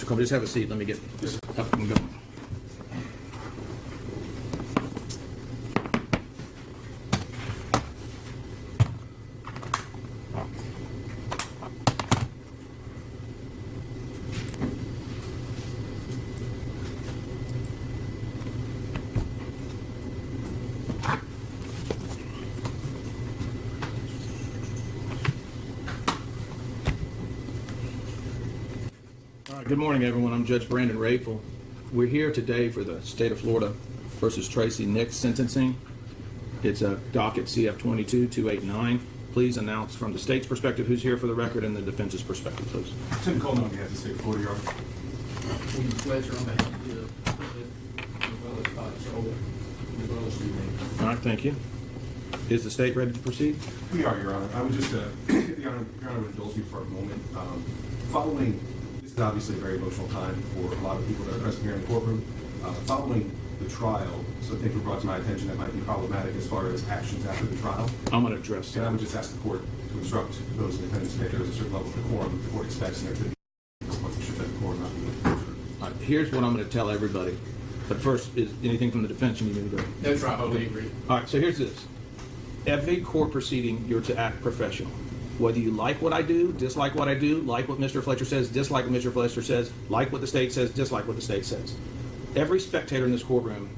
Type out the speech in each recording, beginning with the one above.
Come, just have a seat. Let me get up and going. Good morning, everyone. I'm Judge Brandon Rayful. We're here today for the state of Florida versus Tracy Nick sentencing. It's a docket CF 22-289. Please announce from the state's perspective who's here for the record and the defense's perspective, please. Tim Coleman on behalf of the state of Florida, Your Honor. Fletcher on behalf of the All right, thank you. Is the state ready to proceed? We are, Your Honor. I would just, if Your Honor would indulge me for a moment. Following, this is obviously a very emotional time for a lot of people that are present here in the courtroom. Following the trial, so things were brought to my attention that might be problematic as far as actions after the trial. I'm going to address And I that. would just ask the court to instruct those in attendance that there is a certain level of decorum that the court expects, and there could be consequences should that decorum not be. All right, here's what I'm going to tell everybody. But first, is anything from the defense you need me to go? No trial, totally agree. All right, so here's this. Every court proceeding, you're to act professional. Whether you like what I do, dislike what I do, like what Mr. Fletcher says, dislike what Mr. Fletcher says, like what the state says, dislike what the state says. Every spectator in this courtroom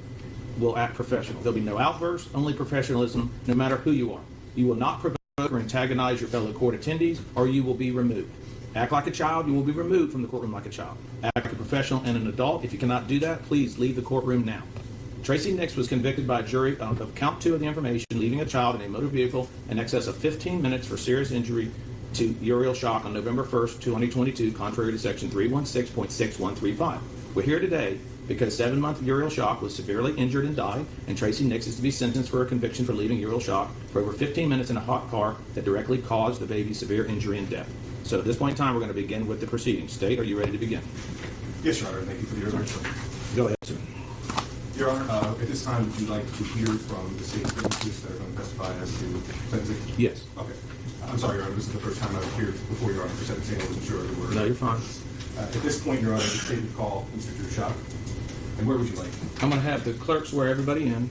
will act professional. There'll be no outbursts, only professionalism, no matter who you are. You will not provoke or antagonize your fellow court attendees, or you will be removed. Act like a child, you will be removed from the courtroom like a child. Act like a professional and an adult. If you cannot do that, please leave the courtroom now. Tracy Nick was convicted by a jury of count 2 of the information, leaving a child in a motor vehicle in excess of 15 minutes for serious injury to Uriel shock on November 1st, 2022, contrary to section 316.6135. We're here today because 7-month Uriel shock was severely injured and died, and Tracy Nick is to be sentenced for a conviction for leaving Uriel shock for over 15 minutes in a hot car that directly caused the baby severe injury and death. So at this point in time, we're going to begin with the proceedings. State, are you ready to begin? Yes, Your Honor. Thank you for the urgency. Go ahead, sir. Your Honor, at this time, would you like to hear from the state's witnesses that are going to testify as to sentencing? Yes. Okay. I'm sorry, Your Honor. This is the first time I've appeared before Your Honor for sentencing. I wasn't sure there were. No, you're fine. At this point, Your Honor, the state would call Mr. Drew Shock. And where would you like? I'm going to have the clerk swear everybody in.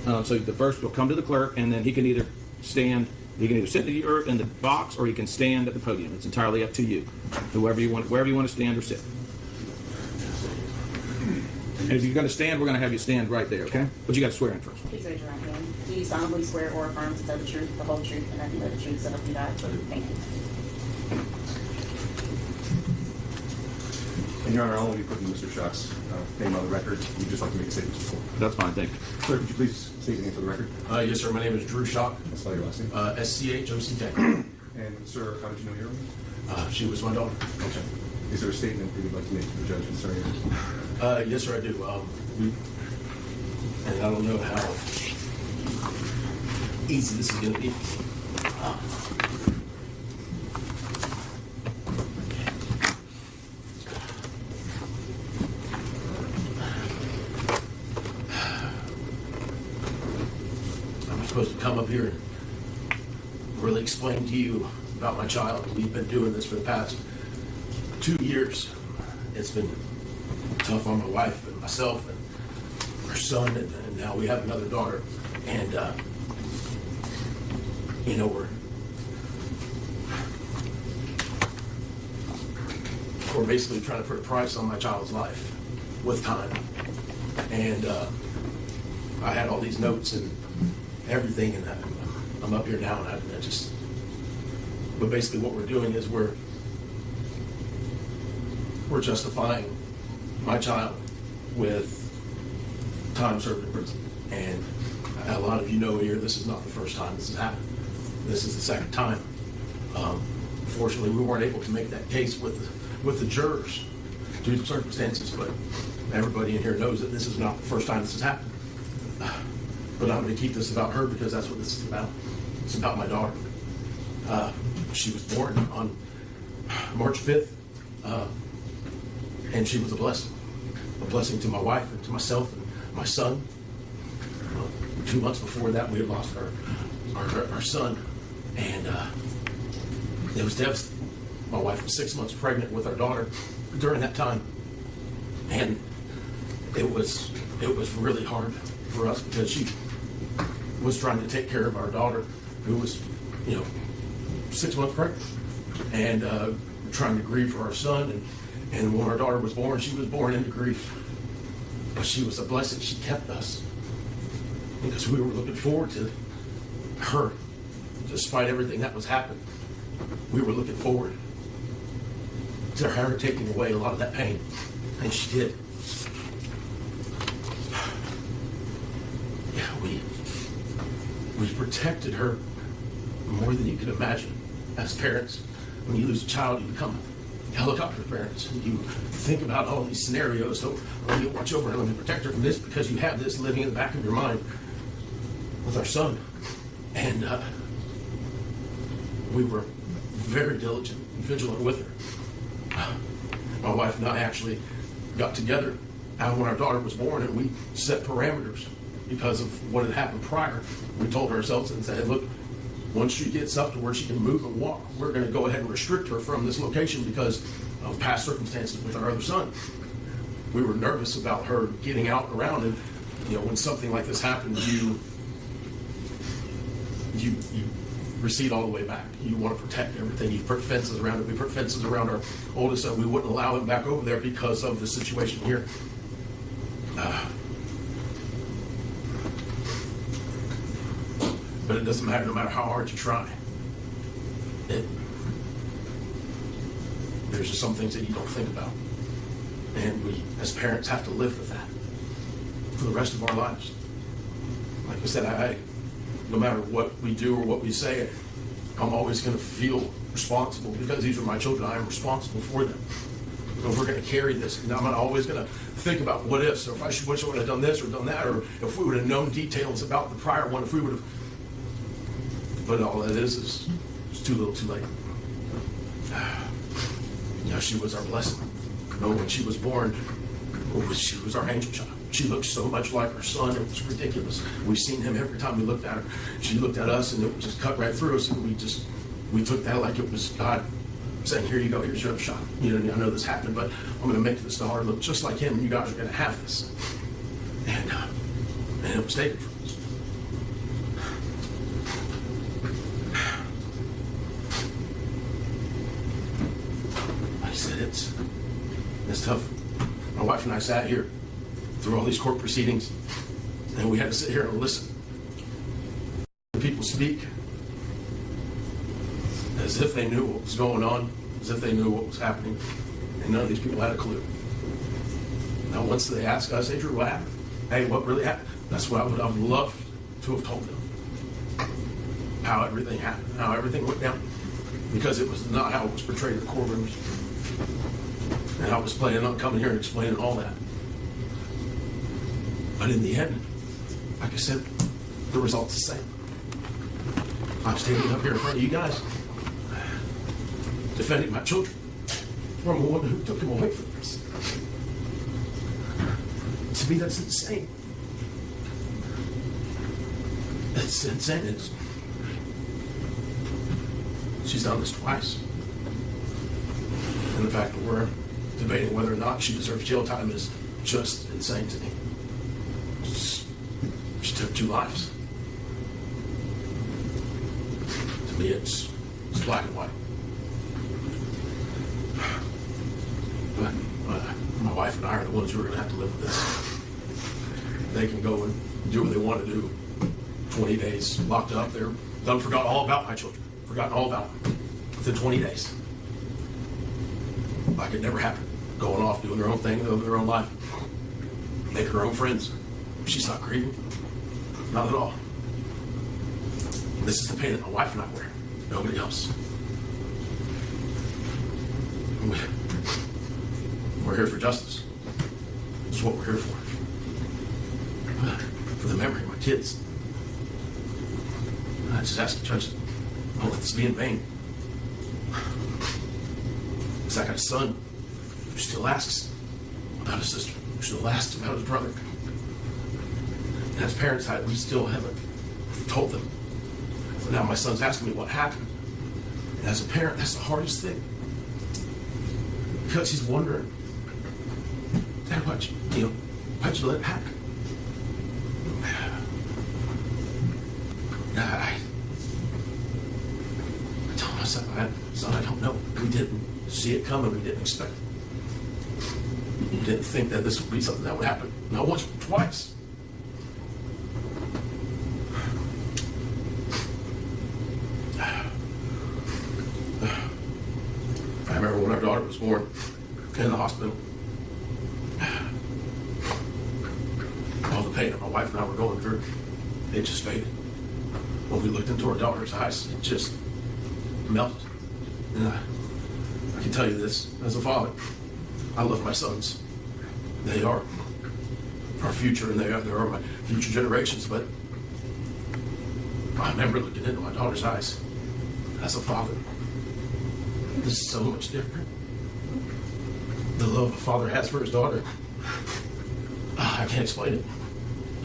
So the first will come to the clerk, and then he can either stand. He can either sit in the box, or he can stand at the podium. It's entirely up to you. Wherever you want to stand or sit. And if you're going to stand, we're going to have you stand right there, okay? But you got to swear in first. Please raise your right hand. Do you solemnly swear or affirm to tell the truth, the whole truth, and nothing but the truth, so help you God? Thank you. And Your Honor, I'll only be putting Mr. Shock's name on the record. We'd just like to make a statement before. That's fine, thank you. Clerk, would you please state your name for the record? Yes, sir. My name is Drew Shock, And spell your last name. SCHOCK. And, sir, how did you know Uriel? She was my daughter. Okay. Is there a statement that you'd like to make to the judge concerning it? Yes, sir, I do. And I don't know how easy this is going to be. I'm supposed to come up here and really explain to you about my child. We've been doing this for the past 2 years. It's been tough on my wife and myself and our son, and now we have another daughter. And, you know, we're basically trying to put a price on my child's life with time. And I had all these notes and everything, and I'm up here now, and I just, but basically what we're doing is we're justifying my child with time served in prison. And a lot of you know here, this is not the first time this has happened. This is the second time. Unfortunately, we weren't able to make that case with the jurors due to circumstances, but everybody in here knows that this is not the first time this has happened. But I'm going to keep this about her because that's what this is about. It's about my daughter. She was born on March 5th. And she was a blessing to my wife and to myself and my son. 2 months before that, we had lost our son, and it was devastating. My wife was 6 months pregnant with our daughter, during that time. And it was really hard for us because she was trying to take care of our daughter, who was, 6 months pregnant, and trying to grieve for our son. And when our daughter was born, she was born into grief. But she was a blessing. She kept us because we were looking forward to her. Despite everything that was happening, we were looking forward to her taking away a lot of that pain. And she did. Yeah, we protected her more than you could imagine. As parents, when you lose a child, you become helicopter parents. You think about all these scenarios. So let me watch over her, let me protect her from this, because you have this living in the back of your mind with our son. And we were very diligent and vigilant with her. My wife and I actually got together when our daughter was born, and we set parameters because of what had happened prior. We told ourselves and said, look, once she gets up to where she can move and walk, we're going to go ahead and restrict her from this location because of past circumstances with our other son. We were nervous about her getting out and around, and when something like this happened, you recede all the way back. You want to protect everything. You put fences around it. We put fences around our oldest son. We wouldn't allow him back over there because of the situation here. But it doesn't matter, no matter how hard you try. There's just some things that you don't think about. And we, as parents, have to live with that for the rest of our lives. Like I said, no matter what we do or what we say, I'm always going to feel responsible because these are my children. I am responsible for them. If we're going to carry this, and I'm always going to think about what ifs, or if I wish I would have done this or done that, or if we would have known details about the prior one, if we would have. But all that is it's too little, too late. She was our blessing. When she was born, she was our angel child. She looked so much like her son, it was ridiculous. We've seen him every time we looked at her. She looked at us, and it just cut right through us, and we took that like it was God saying, here you go, here's your other shot. I know this happened, but I'm going to make this daughter look just like him, and you guys are going to have this. And it was taken from us. Like I said, it's tough. My wife and I sat here through all these court proceedings, and we had to sit here and listen to people speak as if they knew what was going on, as if they knew what was happening, and none of these people had a clue. Now, once they asked us, hey, Drew, what happened? Hey, what really happened? That's what I would have loved to have told them. How everything happened, how everything went down, because it was not how it was portrayed in the courtrooms. And I was planning on coming here and explaining all that. But in the end, like I said, the result's the same. I'm standing up here in front of you guys, defending my children from a woman who took them away from us. To me, that's insane. It's insane. She's done this twice. And the fact that we're debating whether or not she deserves jail time is just insane to me. She took 2 lives. To me, it's black and white. But my wife and I are the ones who are going to have to live with this. They can go and do what they want to do. 20 days locked up. They're done, forgot all about my children. Forgotten all about them within 20 days. Like it never happened. Going off, doing their own thing, living their own life. Making her own friends. She's not grieving. Not at all. This is the pain that my wife and I wear. Nobody else. We're here for justice. That's what we're here for. For the memory of my kids. I just ask the judge, don't let this be in vain. Because I got a son who still asks about his sister, who still asks about his brother. And as parents, we still haven't told them. But now my son's asking me what happened. And as a parent, that's the hardest thing. because he's wondering, Dad, why'd you let it happen? I told myself, son, I don't know. We didn't see it coming. We didn't expect it. We didn't think that this would be something that would happen. Not once, but twice. I remember when our daughter was born in the hospital. All the pain that my wife and I were going through, it just faded. When we looked into our daughter's eyes, it just melted. And I can tell you this, as a father, I love my sons. They are our future, and they are my future generations, but I remember looking into my daughter's eyes as a father. This is so much different. The love a father has for his daughter, I can't explain it.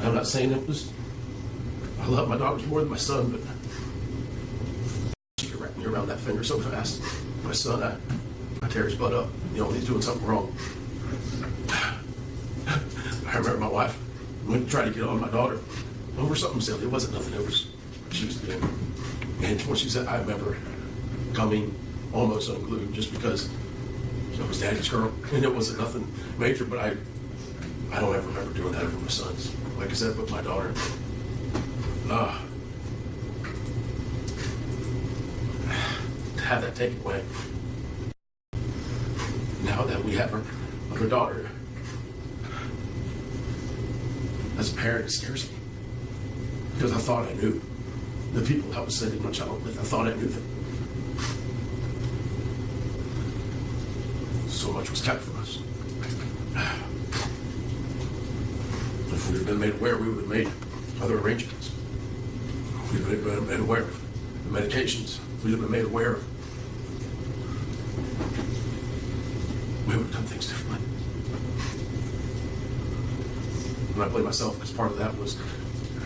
I'm not saying I love my daughters more than my son, but she could wrap me around that finger so fast. My son, I tear his butt up, when he's doing something wrong. I remember my wife went to try to get on my daughter over something silly. It wasn't nothing. It was she was being. And when she said, I remember coming almost unglued just because it was Daddy's girl, and it wasn't nothing major. But I don't ever remember doing that over my sons. Like I said, with my daughter. To have that taken away. Now that we have our daughter, as a parent, it scares me. Because I thought I knew the people I was sending my child with. I thought I knew them. So much was kept from us. If we had been made aware, we would have made other arrangements. If we had been made aware of the medications, if we had been made aware, we would have done things differently. And I blame myself because part of that was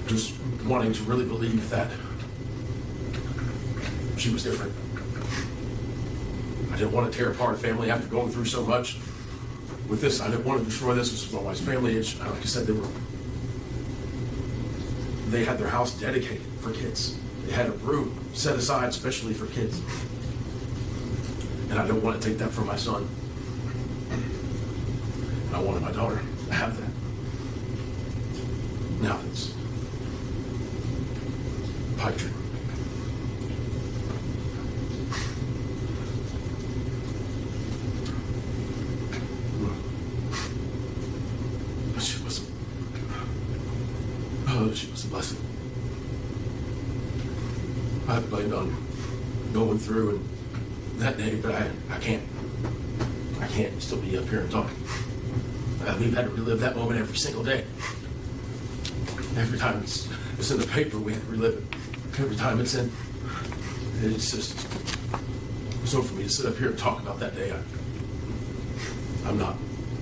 just wanting to really believe that she was different. I didn't want to tear apart a family after going through so much. With this, I didn't want to destroy this. This was my wife's family. Like I said, they had their house dedicated for kids. They had a room set aside especially for kids. And I didn't want to take that from my son. And I wanted my daughter to have that. Now it's pipe dream. She was a blessing. I blamed on going through and that day, but I can't still be up here and talk. We've had to relive that moment every single day. Every time it's in the paper, we have to relive it. Every time it's just so for me to sit up here and talk about that day. I'm not.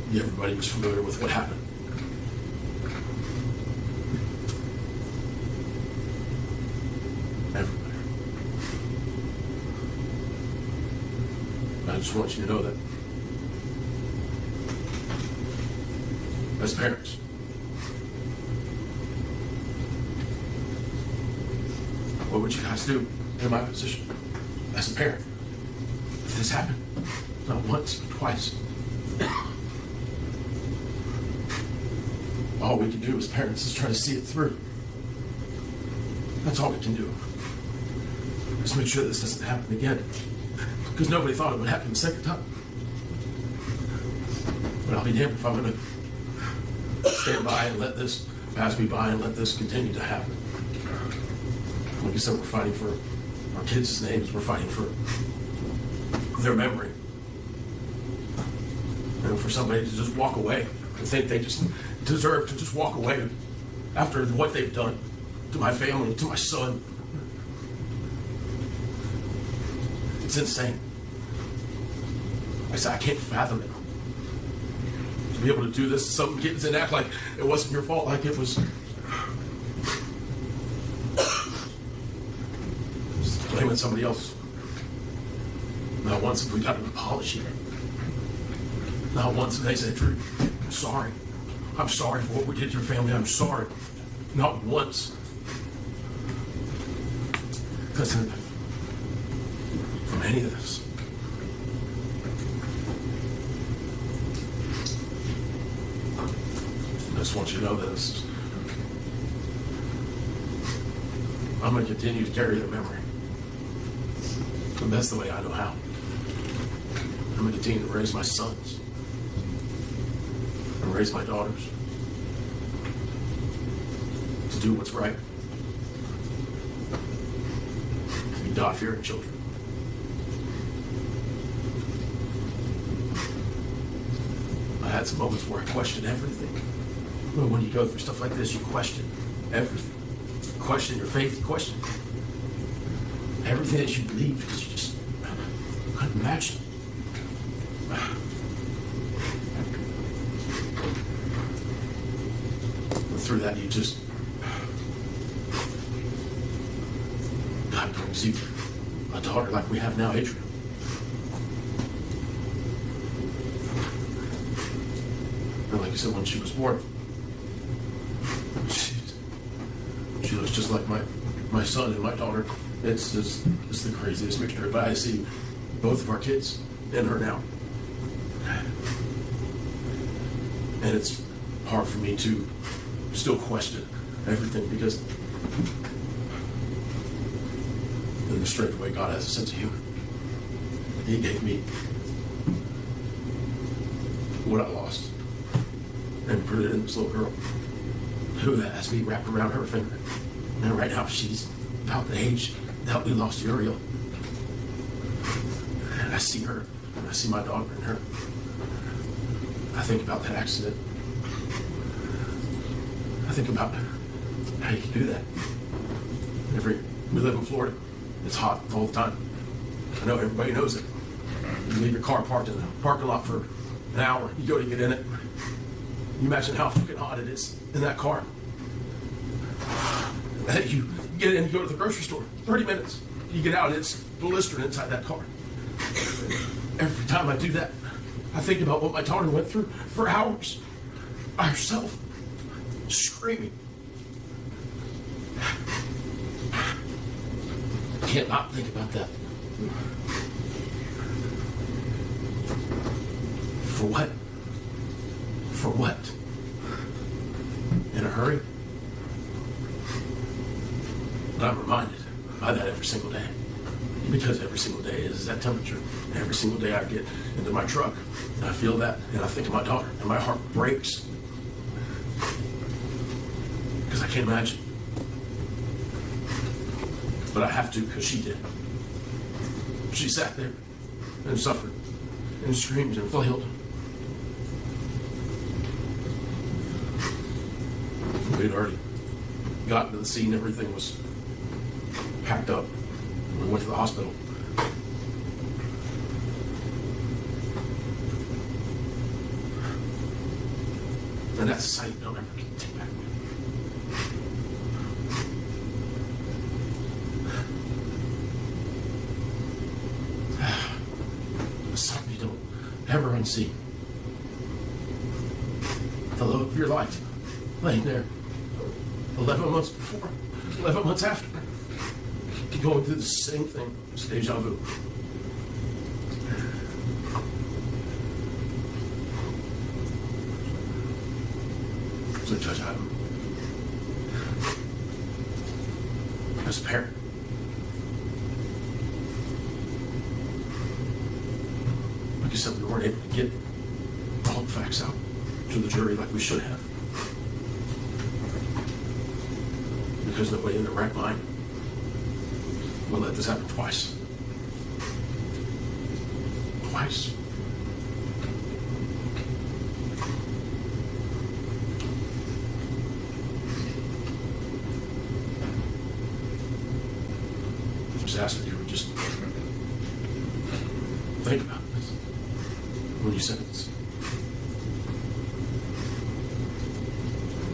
Everybody was familiar with what happened. Everybody. I just want you to know that as parents, what would you guys do in my position as a parent if this happened? Not once, but twice. All we can do as parents is try to see it through. That's all we can do. Just make sure this doesn't happen again. Because nobody thought it would happen the second time. But I'll be damned if I'm going to stand by and let this pass me by and let this continue to happen. Like I said, we're fighting for our kids' names. We're fighting for their memory. And for somebody to just walk away and think they just deserve to just walk away after what they've done to my family, to my son. It's insane. I said, I can't fathom it. To be able to do this to some kids and act like it wasn't your fault, like it was just blaming somebody else. Not once have we got an apology. Not once did they say, Drew, I'm sorry. I'm sorry for what we did to your family. I'm sorry. Not once. Listen, from any of this. I just want you to know this. I'm going to continue to carry their memory. And that's the way I know how. I'm going to continue to raise my sons and raise my daughters to do what's right. To be God-fearing children. I had some moments where I questioned everything. Well, when you go through stuff like this, you question everything. You question your faith, you question everything that you believe, because you just couldn't imagine. But through that, you just, God brings you a daughter like we have now, Ezra. And like you said, when she was born, she looks just like my son and my daughter. It's the craziest mixture. But I see both of our kids in her now. And it's hard for me to still question everything, because in the strange way, God has a sense of humor. He gave me what I lost and put it in this little girl who has me wrapped around her finger. And right now she's about the age that we lost Uriel. And I see her, and I see my daughter in her. I think about that accident. I think about how you can do that. We live in Florida. It's hot all the time. I know everybody knows it. You leave your car parked in the parking lot for an hour. You go to get in it. You imagine how fucking hot it is in that car. You get in, you go to the grocery store, 30 minutes. You get out, it's blistered inside that car. Every time I do that, I think about what my daughter went through for hours by herself, screaming. I can't not think about that. For what? For what? In a hurry? But I'm reminded by that every single day. Because every single day is that temperature. Every single day I get into my truck and I feel that and I think of my daughter and my heart breaks. Because I can't imagine. But I have to, because she did. She sat there and suffered and screamed and flailed. We had already gotten to the scene. Everything was packed up. We went to the hospital. And that's a sight you don't ever take back. Something you don't ever unsee. The love of your life laying there 11 months before, 11 months after. Going through the same thing. It's deja vu. So, Judge, as a parent, like you said, we weren't able to get all the facts out to the jury like we should have. Because nobody in their right mind will let this happen twice. Twice. I just asked if you would just think about this when you sentence.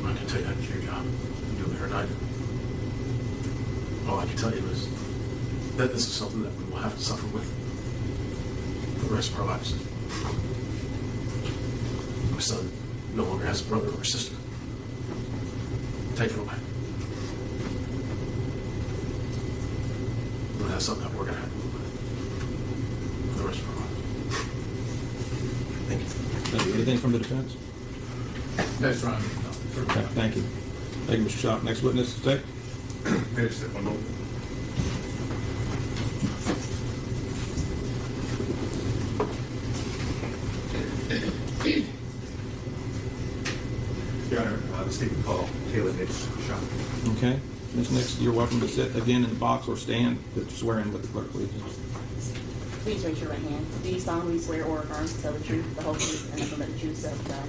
I can tell you how to do your job. You do it better than I do. All I can tell you is that this is something that we will have to suffer with for the rest of our lives. My son no longer has a brother or a sister. Take it away. That's something that we're going to have to live with for the rest of our lives. Thank you. Thank you. Anything from the defense? That's right. Okay, thank you. Thank you, Mr. Schaaf. Next witness, stay. May I just have one moment? Your Honor, the state would call Taylor Nick shot. Okay. Ms. Nix, you're welcome to sit again in the box or stand to swear in with the clerk, please. Please raise your right hand. Do you solemnly swear or affirm to tell the truth, the whole truth, and nothing but the truth, so help you God?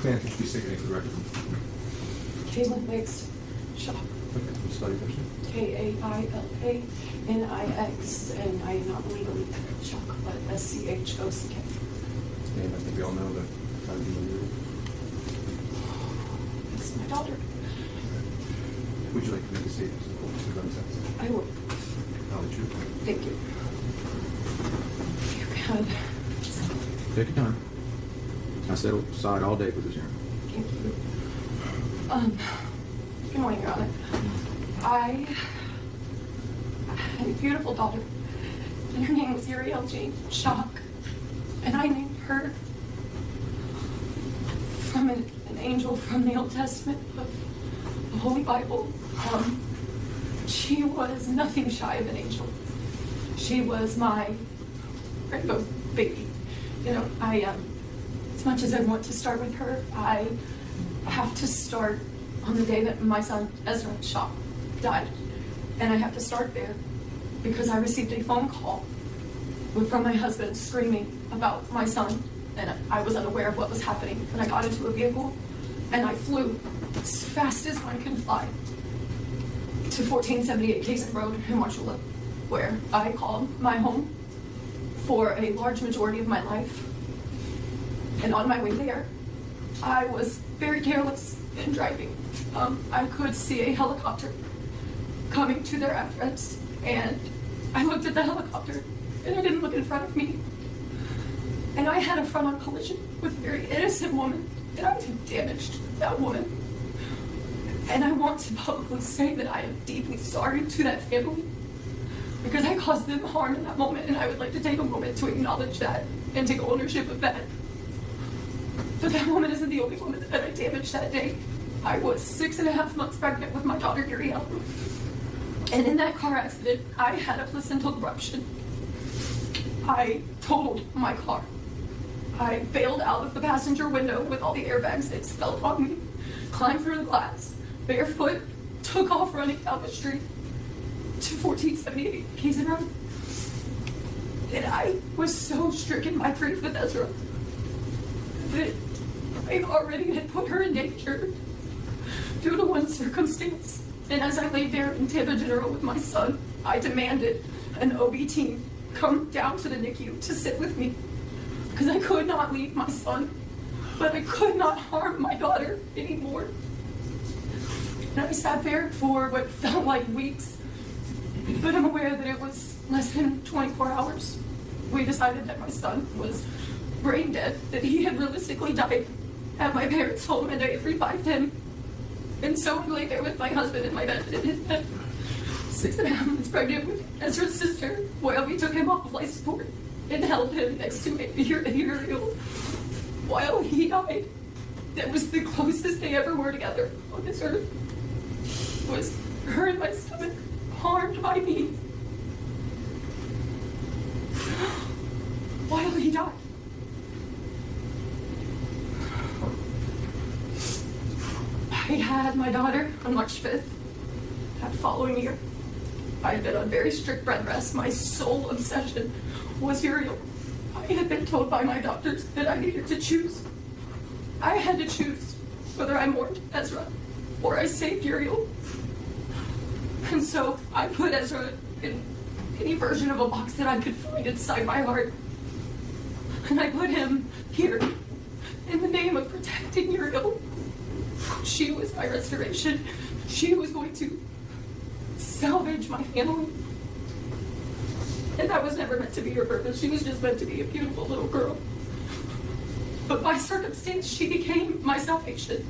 Ma'am, could you please state your name for the record? Kaylin Nix, Shop, Okay, can you spell your first name? Kailanix, and I am not legally Shop, but SCHOCK. And I think we all know that how to do Uriel. It's my daughter. Would you like to make a statement to the court to the sentence? I will. Tell the truth. Thank you. Dear God, Take your time. I sat aside all day for this hearing. thank you. Good morning, Your Honor. I had a beautiful daughter, and her name was Uriel Jane Shock, and I named her from an angel from the Old Testament of the Holy Bible. She was nothing shy of an angel. She was my rainbow baby. You know, as much as I want to start with her, I have to start on the day that my son, Ezra Shock, died. And I have to start there because I received a phone call from my husband screaming about my son, and I was unaware of what was happening. And I got into a vehicle and I flew as fast as one can fly to 1478 Kazan Road in Marshall, where I called my home for a large majority of my life. And on my way there, I was very careless in driving. I could see a helicopter coming to their address, and I looked at the helicopter, and I didn't look in front of me. And I had a front-on collision with a very innocent woman, and I damaged that woman. And I want to publicly say that I am deeply sorry to that family, because I caused them harm in that moment, and I would like to take a moment to acknowledge that and take ownership of that. But that woman isn't the only woman that I damaged that day. I was 6.5 months pregnant with my daughter, Uriel. And in that car accident, I had a placental rupture. I totaled my car. I bailed out of the passenger window with all the airbags that fell on me, climbed through the glass, barefoot, took off running down the street to 1478 Kazan Road. And I was so stricken by grief with Ezra that I already had put her in danger due to one circumstance. And as I lay there in Tampa General with my son, I demanded an OB team come down to the NICU to sit with me, because I could not leave my son, but I could not harm my daughter anymore. And I sat there for what felt like weeks, but I'm aware that it was less than 24 hours. We decided that my son was brain dead, that he had realistically died at my parents' home, and I revived him. And so I lay there with my husband in my bed, in his bed, 6.5 months pregnant with Ezra's sister, while we took him off of life support and held him next to me, Uriel, while he died. That was the closest they ever were together on this earth, was her in my stomach, harmed by me, while he died. I had my daughter on March 5th, that following year. I had been on very strict bed rest. My sole obsession was Uriel. I had been told by my doctors that I needed to choose. I had to choose whether I mourned Ezra or I saved Uriel. And so I put Ezra in any version of a box that I could find inside my heart. And I put him here in the name of protecting Uriel. She was my restoration. She was going to salvage my family. And that was never meant to be her purpose. She was just meant to be a beautiful little girl. But by circumstance, she became my salvation.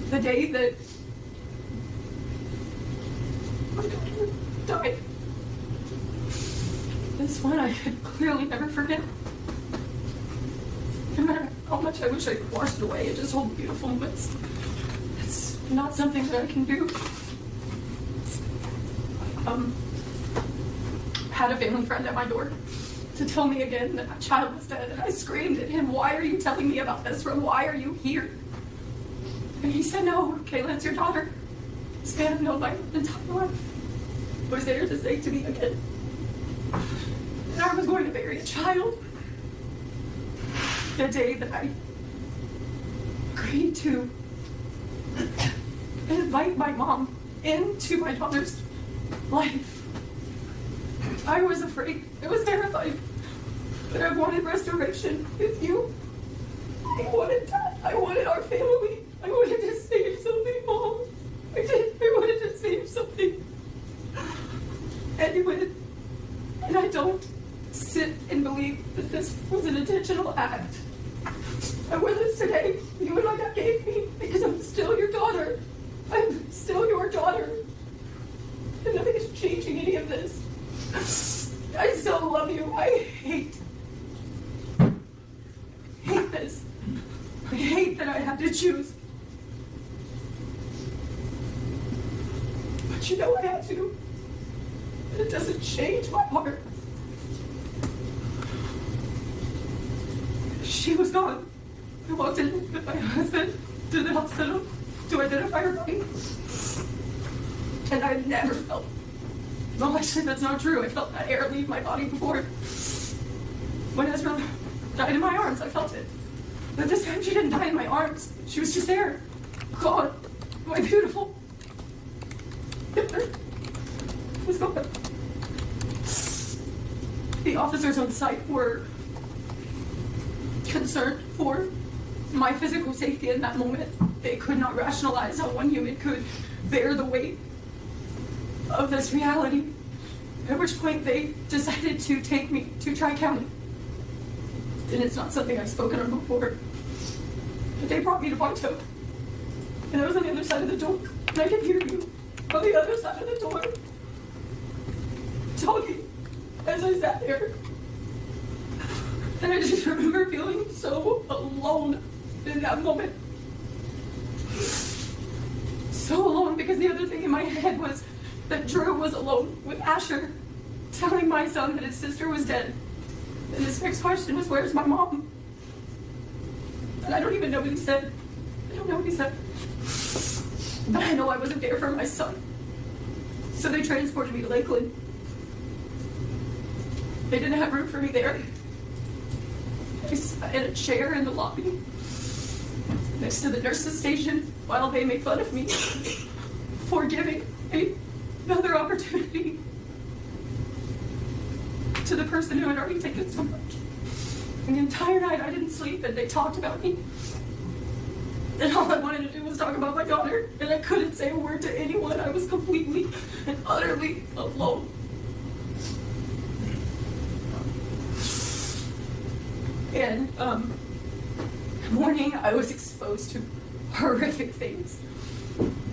The day that my daughter died, this one I could clearly never forget. No matter how much I wish I could wash it away and just hold beautiful moments, it's not something that I can do. Had a family friend at my door to tell me again that my child was dead, and I screamed at him, "Why are you telling me about this? Why are you here?" And he said, "No, Kayla, it's your daughter. This man I've known my entire life was there to say to me again that I was going to bury a child." The day that I agreed to invite my mom into my daughter's life, I was afraid. I was terrified. But I wanted restoration with you. I wanted that. I wanted our family. I wanted to save something, Mom. I did. I wanted to save something. Anyway, and I don't sit and believe that this was an intentional act. And with us today, you and my God gave me, because I'm still your daughter. I'm still your daughter. And nothing is changing any of this. I still love you. I hate this. I hate that I have to choose. But you know I had to. And it doesn't change my heart. She was gone. I walked in with my husband to the hospital to identify her body. And I've never felt, well, actually that's not true. I felt that air leave my body before. When Ezra died in my arms, I felt it. But this time she didn't die in my arms. She was just there. Gone. My beautiful Hitler was gone. The officers on site were concerned for my physical safety in that moment. They could not rationalize how one human could bear the weight of this reality, at which point they decided to take me to Tri-County. And it's not something I've spoken of before, but they brought me to White Oak, and I was on the other side of the door, and I could hear you on the other side of the door talking as I sat there. And I just remember feeling so alone in that moment. So alone, because the other thing in my head was that Drew was alone with Asher, telling my son that his sister was dead. And his next question was, "Where's my mom?" And I don't even know what he said. I don't know what he said. But I know I wasn't there for my son. So they transported me to Lakeland. They didn't have room for me there. I sat in a chair in the lobby next to the nurse's station while they made fun of me for giving another opportunity to the person who had already taken so much. And the entire night I didn't sleep, and they talked about me. And all I wanted to do was talk about my daughter, and I couldn't say a word to anyone. I was completely and utterly alone. And the morning I was exposed to horrific things.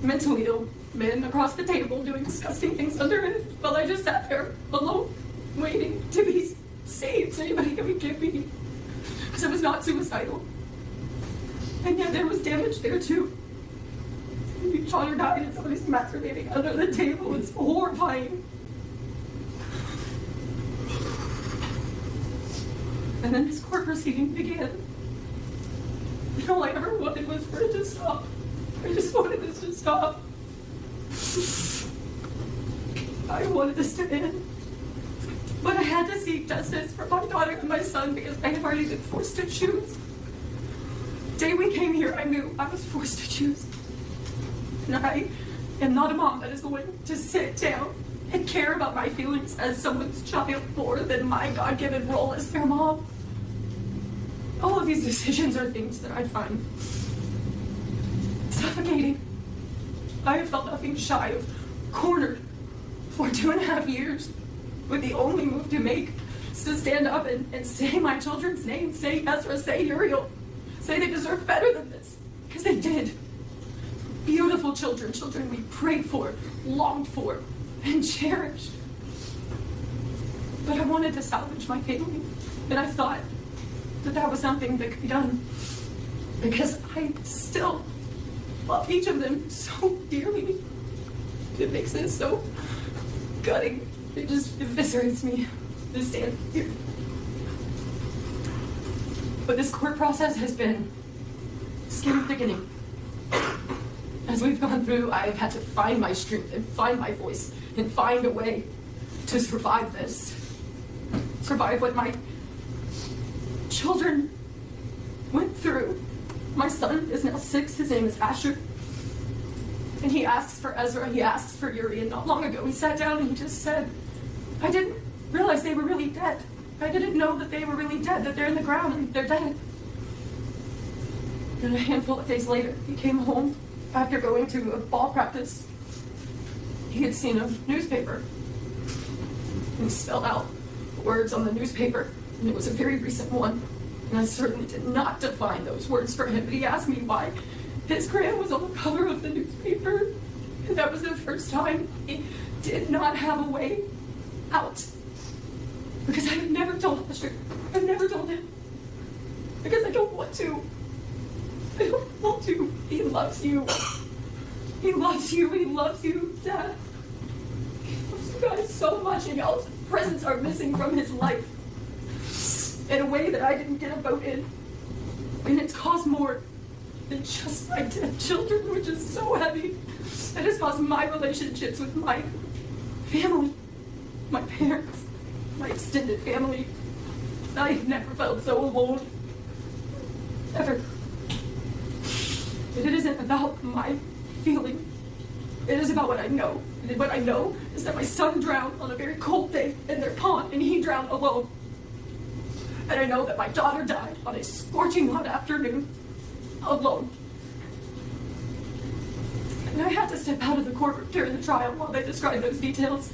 Mentally ill men across the table doing disgusting things under it, while I just sat there alone, waiting to be saved so anybody could give me. Because I was not suicidal. And yet there was damage there too. Your daughter died and somebody's masturbating under the table. It's horrifying. And then this court proceeding began. And all I ever wanted was for it to stop. I just wanted this to stop. I wanted to stay in. But I had to seek justice for my daughter and my son because I had already been forced to choose. The day we came here, I knew I was forced to choose. And I am not a mom that is going to sit down and care about my feelings as someone's child more than my God-given role as their mom. All of these decisions are things that I find suffocating. I have felt nothing shy of cornered for 2.5 years, with the only move to make is to stand up and say my children's names, say Ezra, say Uriel, say they deserve better than this, because they did. Beautiful children, children we prayed for, longed for, and cherished. But I wanted to salvage my family, and I thought that that was something that could be done, because I still love each of them so dearly. It makes it so gutting. It just eviscerates me to stand here. But this court process has been skin thickening. As we've gone through, I've had to find my strength and find my voice and find a way to survive this. Survive what my children went through. My son is now 6, his name is Asher. And he asks for Ezra, he asks for Uriel. Not long ago, he sat down and he just said, I didn't realize they were really dead. I didn't know that they were really dead, that they're in the ground and they're dead. And a handful of days later, he came home after going to a ball practice. He had seen a newspaper. And he spelled out the words on the newspaper, and it was a very recent one. And I certainly did not define those words for him, but he asked me why his grand was on the cover of the newspaper. And that was the first time he did not have a way out. Because I had never told Asher. I've never told him. Because I don't want to. I don't want to. He loves you. He loves you. He loves you, Dad. He loves you guys so much, and y'all's presence are missing from his life in a way that I didn't get a vote in. And it's caused more than just my dead children, which is so heavy. It has caused my relationships with my family, my parents, my extended family. I have never felt so alone. Ever. It isn't about my feeling. It is about what I know. And what I know is that my son drowned on a very cold day in their pond, and he drowned alone. And I know that my daughter died on a scorching hot afternoon, alone. And I had to step out of the courtroom during the trial while they described those details,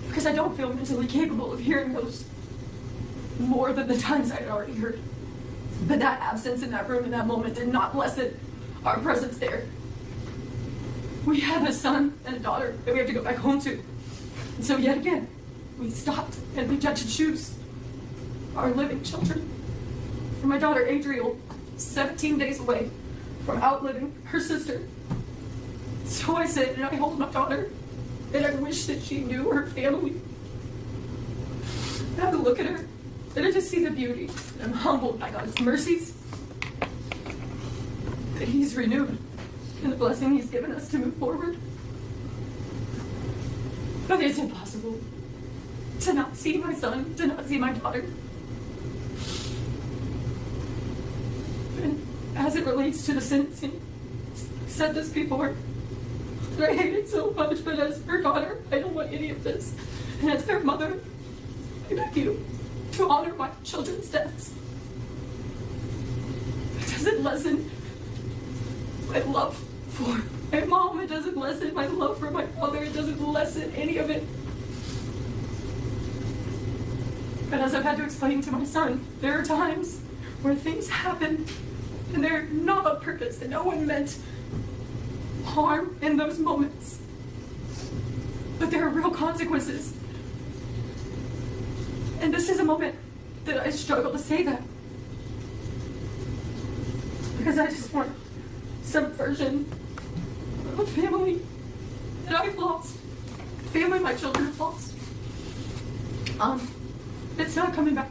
because I don't feel mentally capable of hearing those more than the times I had already heard. But that absence in that room in that moment did not lessen our presence there. We have a son and a daughter that we have to go back home to. And so yet again, we stopped and we touched and choose our living children. For my daughter Adriel, 17 days away from outliving her sister. So I sit and I hold my daughter, and I wish that she knew her family. I have to look at her, and I just see the beauty. And I'm humbled by God's mercies that He's renewed and the blessing He's given us to move forward. But it's impossible to not see my son, to not see my daughter. And as it relates to the sentencing, I've said this before, and I hate it so much, but as her daughter, I don't want any of this. And as their mother, I beg you to honor my children's deaths. It doesn't lessen my love for my mom. It doesn't lessen my love for my father. It doesn't lessen any of it. But as I've had to explain to my son, there are times where things happen and they're not on purpose, and no one meant harm in those moments. But there are real consequences. And this is a moment that I struggle to say that. Because I just want some version of family that I've lost. Family my children have lost. It's not coming back.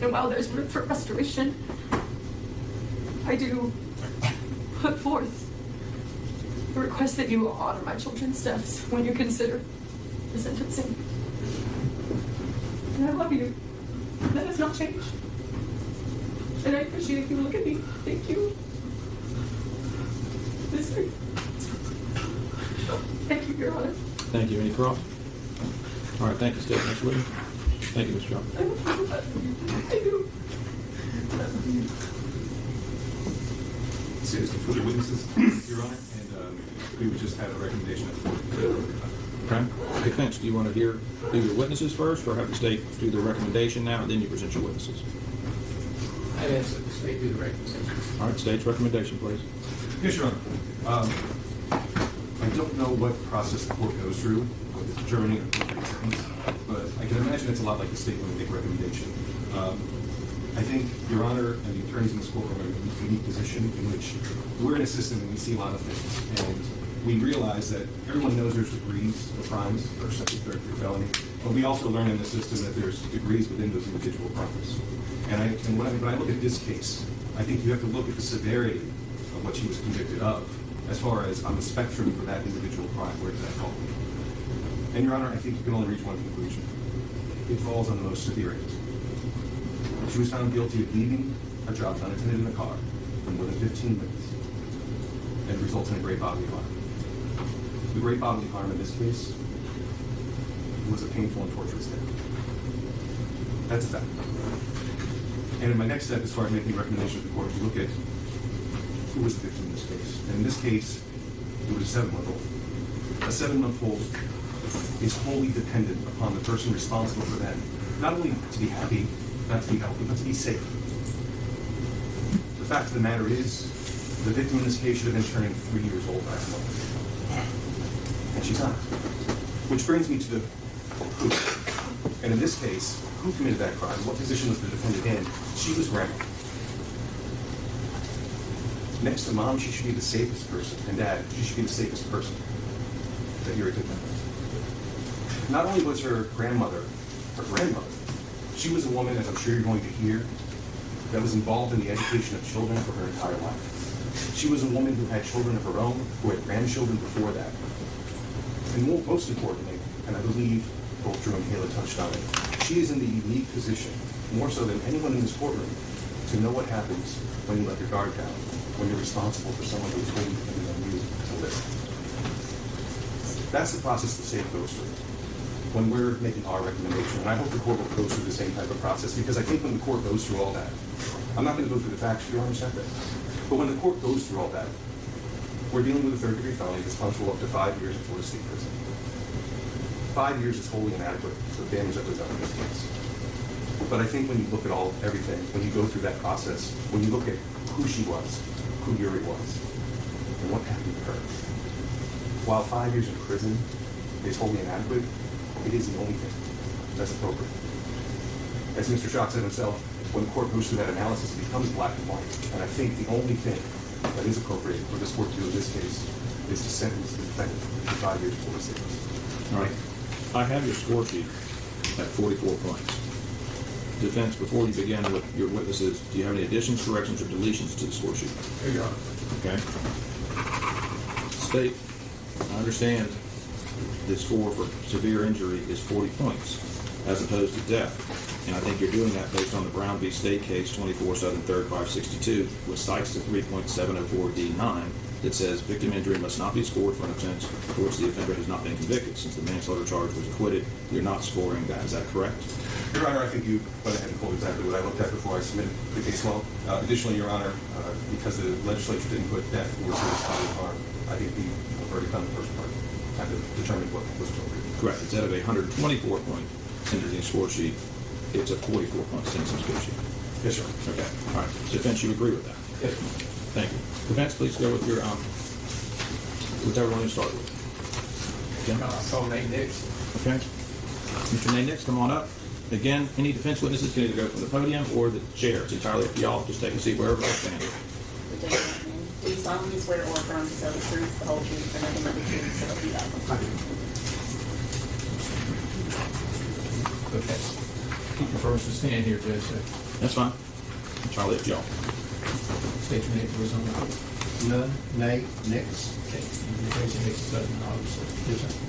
And while there's room for restoration, I do put forth the request that you will honor my children's deaths when you consider the sentencing. And I love you. That has not changed. And I appreciate you. Look at me. Thank you. Thank you, Your Honor. Thank you. Any cross? All right, thank you, Steph. Next witness. Thank you, Mr. Jones. I do. Seems to further witnesses, Your Honor, and we would just have a recommendation of the court. Okay. Defense, do you want to do your witnesses first, or have the state do the recommendation now, and then you present your witnesses? I'd ask that the state do the recommendation. All right, state's recommendation, please. Yes, Your Honor. I don't know what process the court goes through with determining a appropriate sentence, but I can imagine it's a lot like the state when they make a recommendation. I think Your Honor and the attorneys in this court are in a unique position in which we're in a system and we see a lot of things, and we realize that everyone knows there's degrees of crimes, first, second, third degree felony, but we also learn in the system that there's degrees within those individual crimes. And when I look at this case, I think you have to look at the severity of what she was convicted of, as far as on the spectrum for that individual crime, where does that fall? And Your Honor, I think you can only reach one conclusion. It falls on the most severe end. She was found guilty of leaving a job unattended in a car for more than 15 minutes, and it results in a great bodily harm. The great bodily harm in this case was a painful and torturous death. That's a fact. And in my next step, as far as making a recommendation to the court, to look at who was the victim in this case. And in this case, it was a 7-month-old. A 7-month-old is wholly dependent upon the person responsible for them, not only to be happy, not to be healthy, but to be safe. The fact of the matter is, the victim in this case should have been turning 3 years old last month. And she's not. Which brings me to the who. And in this case, who committed that crime? What position was the defendant in? She was grandma. Next to mom, she should be the safest person. And dad, she should be the safest person that you're a victim of. Not only was her grandmother her grandmother, she was a woman, as I'm sure you're going to hear, that was involved in the education of children for her entire life. She was a woman who had children of her own, who had grandchildren before that. And most importantly, and I believe both Drew and Kayla touched on it, she is in the unique position, more so than anyone in this courtroom, to know what happens when you let your guard down, when you're responsible for someone who's wholly dependent on you to live. That's the process the state goes through when we're making our recommendation. And I hope the court will go through the same type of process, because I think when the court goes through all that, I'm not going to go through the facts, you understand that, but when the court goes through all that, we're dealing with a third-degree felony that's punishable up to 5 years in Florida State Prison. 5 years is wholly inadequate for the damage that was done in this case. But I think when you look at everything, when you go through that process, when you look at who she was, who Uriel was, and what happened to her, while 5 years in prison is wholly inadequate, it is the only thing that's appropriate. As Mr. Schock said himself, when the court goes through that analysis, it becomes black and white. And I think the only thing that is appropriate for this court to do in this case is to sentence the defendant to 5 years before the All right. I have your score sheet at 44 points. Defense, before you begin with your witnesses, do you have any additions, corrections, or deletions to the score sheet? Here you are. Okay. State, I understand the score for severe injury is 40 points as opposed to death. And I think you're doing that based on the Brown v. State case 24 Southern 3rd 562, which cites the 3.704D9 that says victim injury must not be scored for an offense for which the offender has not been convicted. Since the manslaughter charge was acquitted, you're not scoring that. Is that correct? Your Honor, I think you went ahead and pulled exactly what I looked at before I submitted the case law. Additionally, Your Honor, because the legislature didn't put death or serious bodily harm, I think the verdict on the first part kind of determined what was appropriate. Correct. Instead of a 124-point sentencing score sheet, it's a 44-point sentencing score sheet. Yes, sir. Okay. All right. Defense, you agree with that? Yes. Thank you. Defense, please go with your whichever one you start with. Jim? I'll call name next. Okay. Mr. Nix, come on up. Again, any defense witnesses can either go from the podium or the chair. It's entirely up to y'all. Just take a seat wherever you're standing. Do you solemnly swear or affirm to tell the truth, the whole truth, and nothing but the truth, so help you God? I do. Okay. Keep your first to stand here, Judge. That's fine. Entirely up to y'all. State your name for his own record. None, nay, Nix. Okay. You're Tracy Nick, husband, obviously. Yes, sir.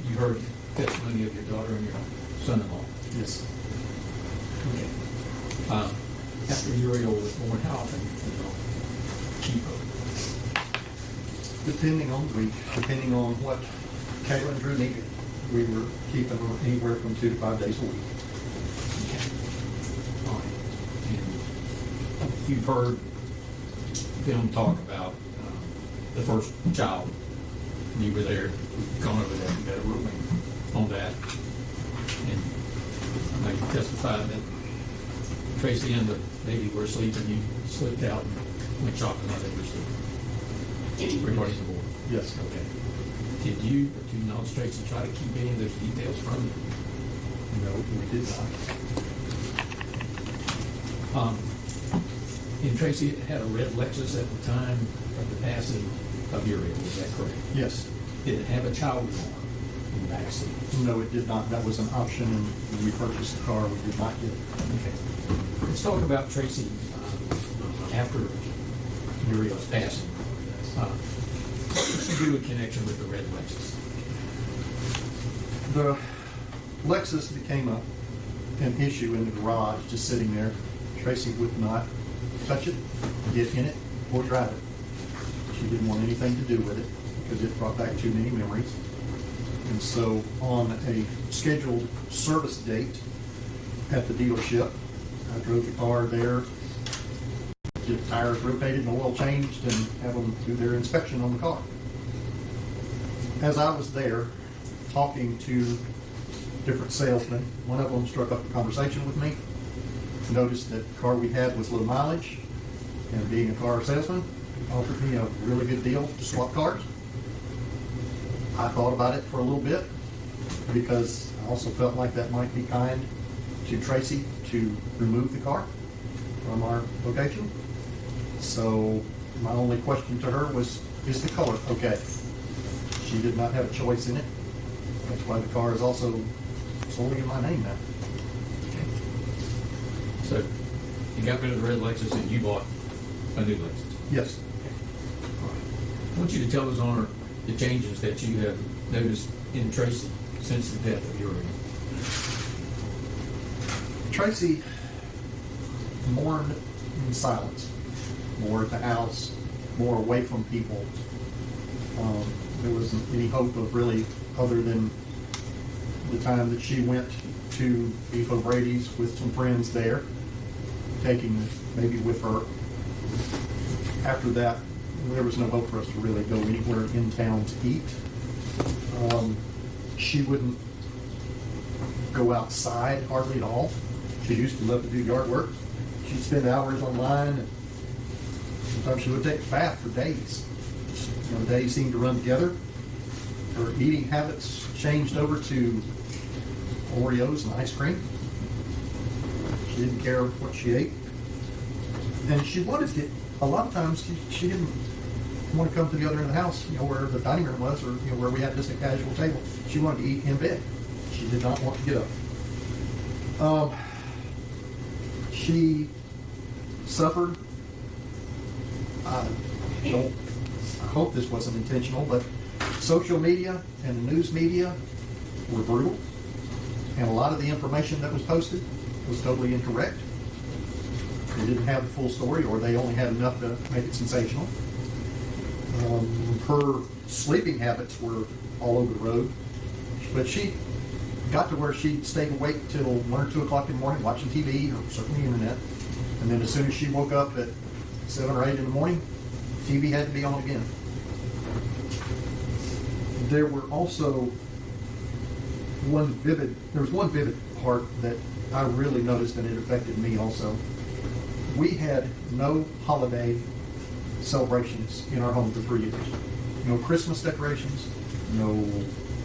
You heard the testimony of your daughter and your son-in-law. Yes. Okay. After Uriel was born, how often did you keep her? Depending on the week, depending on what Kayla and Drew needed, we were keeping her anywhere from 2 to 5 days a week. Okay. All right. And you've heard them talk about the first child You were there, we've gone over that, you got a ruling on that. And I know you testified that Tracy and the baby were asleep and you slipped out and went shopping while they were asleep. Regarding the board. Yes. Okay. Did you, or do knowledge Tracy, try to keep any of those details from you? No, we did not. And Tracy had a red Lexus at the time of the passing of Uriel, is that correct? Yes. Did it have a child in the backseat? No, it did not. That was an option, and when we purchased the car, we did not get it. Okay. Let's talk about Tracy after Uriel's passing. What did she do in connection with the red Lexus? The Lexus became an issue in the garage, just sitting there. Tracy would not touch it, get in it, or drive it. She didn't want anything to do with it because it brought back too many memories. And so on a scheduled service date at the dealership, I drove the car there, get tires rotated and oil changed, and have them do their inspection on the car. As I was there talking to different salesmen, one of them struck up a conversation with me, noticed that the car we had was low mileage, and being a car salesman, offered me a really good deal to swap cars. I thought about it for a little bit because I also felt like that might be kind to Tracy to remove the car from our location. So my only question to her was, is the color okay? She did not have a choice in it. That's why the car is also solely in my name now. Okay. So you got rid of the red Lexus and you bought a new Lexus? Yes. All right. I want you to tell us, Honor, the changes that you have noticed in Tracy since the death of Uriel. Tracy mourned in silence, more at the house, more away from people. There wasn't any hope of really, other than the time that she went to Beef O'Brady's with some friends there, taking the baby with her. After that, there was no hope for us to really go anywhere in town to eat. She wouldn't go outside hardly at all. She used to love to do yard work. She'd spend hours online, and sometimes she would take a bath for days. You know, the days seemed to run together. Her eating habits changed over to Oreos and ice cream. She didn't care what she ate. And she wanted to, a lot of times, she didn't want to come to the other end of the house, you know, where the dining room was, or you know, where we had just a casual table. She wanted to eat in bed. She did not want to get up. She suffered. I hope this wasn't intentional, but social media and the news media were brutal, and a lot of the information that was posted was totally incorrect. They didn't have the full story, or they only had enough to make it sensational. Her sleeping habits were all over the road, but she got to where she'd stay awake till 1 or 2 o'clock in the morning watching TV or surfing the internet, and then as soon as she woke up at 7 or 8 in the morning, TV had to be on again. There were also one vivid part that I really noticed, and it affected me also. We had no holiday celebrations in our home for 3 years. No Christmas decorations, no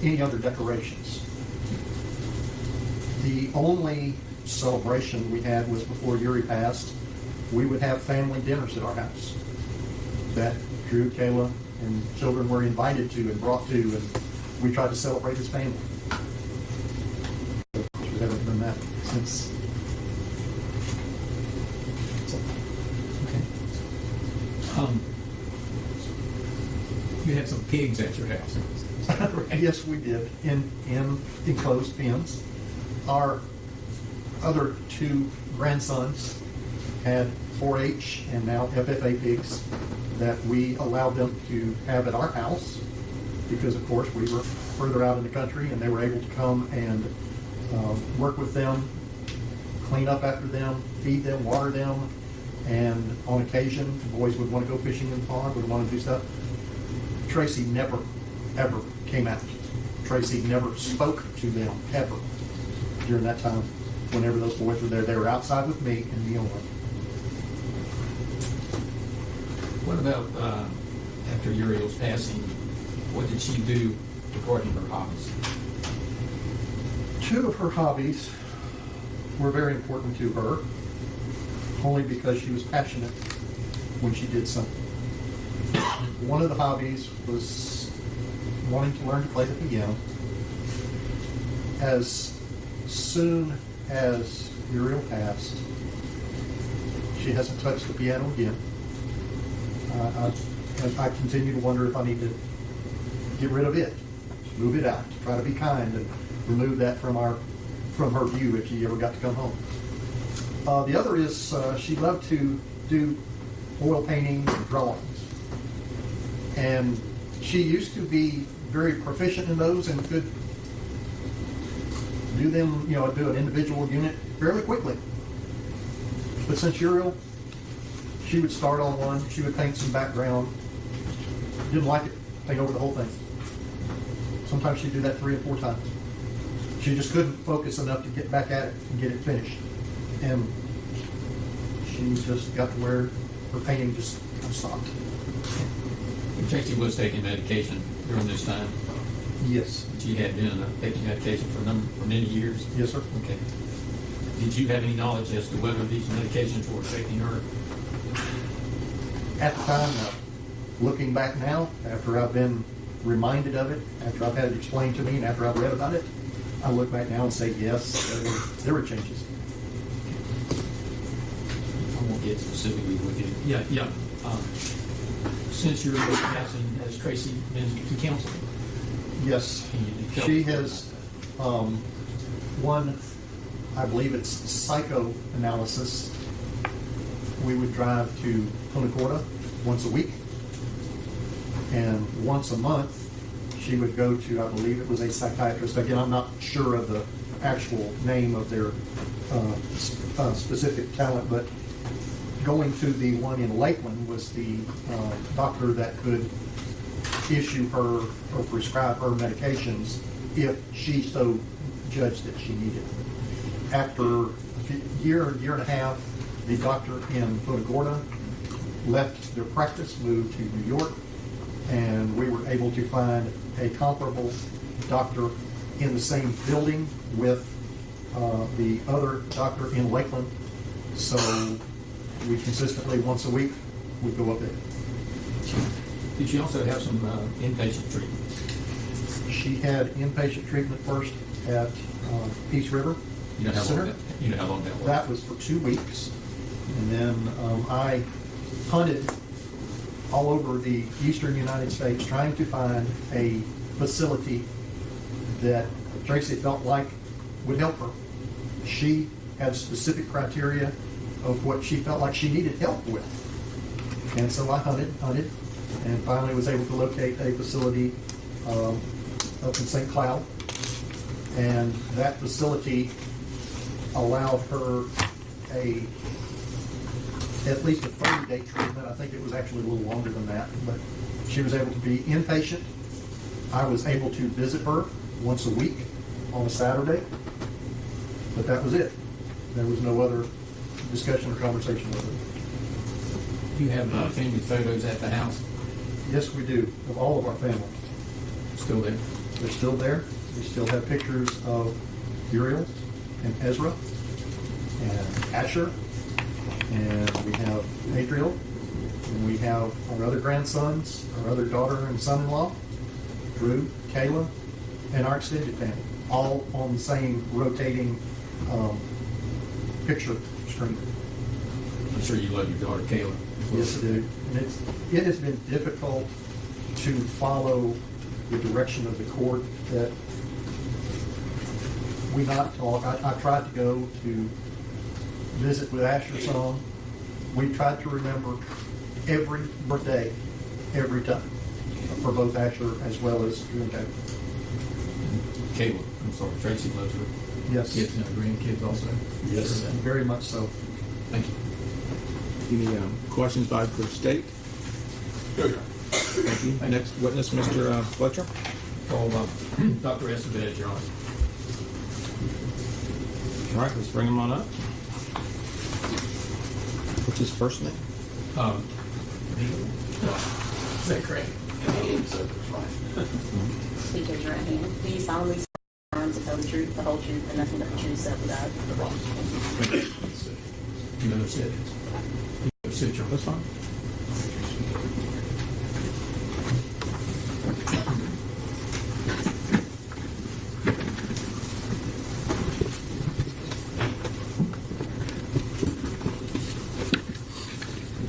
any other decorations. The only celebration we had was before Uri passed. We would have family dinners at our house that Drew, Kayla, and children were invited to and brought to, and we tried to celebrate as family. Of course, we haven't done that since. Okay. You had some pigs at your house. Yes, we did, in enclosed pens. Our other 2 grandsons had 4-H and now FFA pigs that we allowed them to have at our house because, of course, we were further out in the country, and they were able to come and work with them, clean up after them, feed them, water them, and on occasion, the boys would want to go fishing in the pond, would want to do stuff. Tracy never ever came out. Tracy never spoke to them ever during that time. Whenever those boys were there, they were outside with me and me only. What about after Uriel's passing? What did she do regarding her hobbies? Two of her hobbies were very important to her, only because she was passionate when she did something. One of the hobbies was wanting to learn to play the piano. As soon as Uriel passed, she hasn't touched the piano again. I continue to wonder if I need to get rid of it, move it out, try to be kind and remove that from her view if she ever got to come home. The other is she loved to do oil paintings and drawings. And she used to be very proficient in those and could do them, do an individual unit fairly quickly. But since Uriel, she would start on one, she would paint some background, didn't like it, paint over the whole thing. Sometimes she'd do that 3 or 4 times. She just couldn't focus enough to get back at it and get it finished. And she just got to where her painting just stopped. Tracy was taking medication during this time. Yes. She had been taking medication for many years. Yes, sir. Okay. Did you have any knowledge as to whether these medications were affecting her? At the time, no. Looking back now, after I've been reminded of it, after I've had it explained to me, and after I've read about it, I look back now and say, yes, there were changes. I won't get specifically with you. Yeah. Since your passing, has Tracy been to counseling? Yes, Can you tell she me has one, I believe it's psychoanalysis. We would drive to Punta Gorda once a week, and once a month she would go to, I believe it was a psychiatrist. Again, I'm not sure of the actual name of their specific talent, but going to the one in Lakeland was the doctor that could issue her or prescribe her medications if she so judged that she needed. After a year and a half, the doctor in Punta Gorda left their practice, moved to New York, and we were able to find a comparable doctor in the same building with the other doctor in Lakeland. So we consistently, once a week, would go up there. Did she also have some inpatient treatment? She had inpatient treatment first at Peace River You know how Center. long that was? That was for 2 weeks. And then I hunted all over the eastern United States trying to find a facility that Tracy felt like would help her. She had specific criteria of what she felt like she needed help with. And so I hunted, and finally was able to locate a facility up in St. Cloud. And that facility allowed her at least a 30-day treatment. I think it was actually a little longer than that, but she was able to be inpatient. I was able to visit her once a week on a Saturday, but that was it. There was no other discussion or conversation with her. Do you have family photos at the house? Yes, we do, of all of our family. Still there? They're still there. We still have pictures of Uriel and Ezra and Asher, and we have Adriel, and we have our other grandsons, our other daughter and son-in-law, Drew, Kayla, and our extended family, all on the same rotating picture screen. I'm sure you love your daughter, Kayla. Yes, I do. And it has been difficult to follow the direction of the court that we not talk. I tried to go to visit with Asher some. We tried to remember every birthday, every time, for both Asher as well as Drew and Kayla. Kayla, I'm sorry, Tracy loves her Yes. kids and her grandkids also. Yes, Sure. very much so. Thank you. Any questions by the state? Go ahead. Thank you. Next witness, Mr. Fletcher. Call Dr. Ezra, Your Honor. All right, let's bring him on up. What's his first name? Is that correct? Please raise your right hand. Do you solemnly swear or affirm to tell the truth, the whole truth, and nothing but the truth, so help you God? You know, sit. Sit your. That's fine.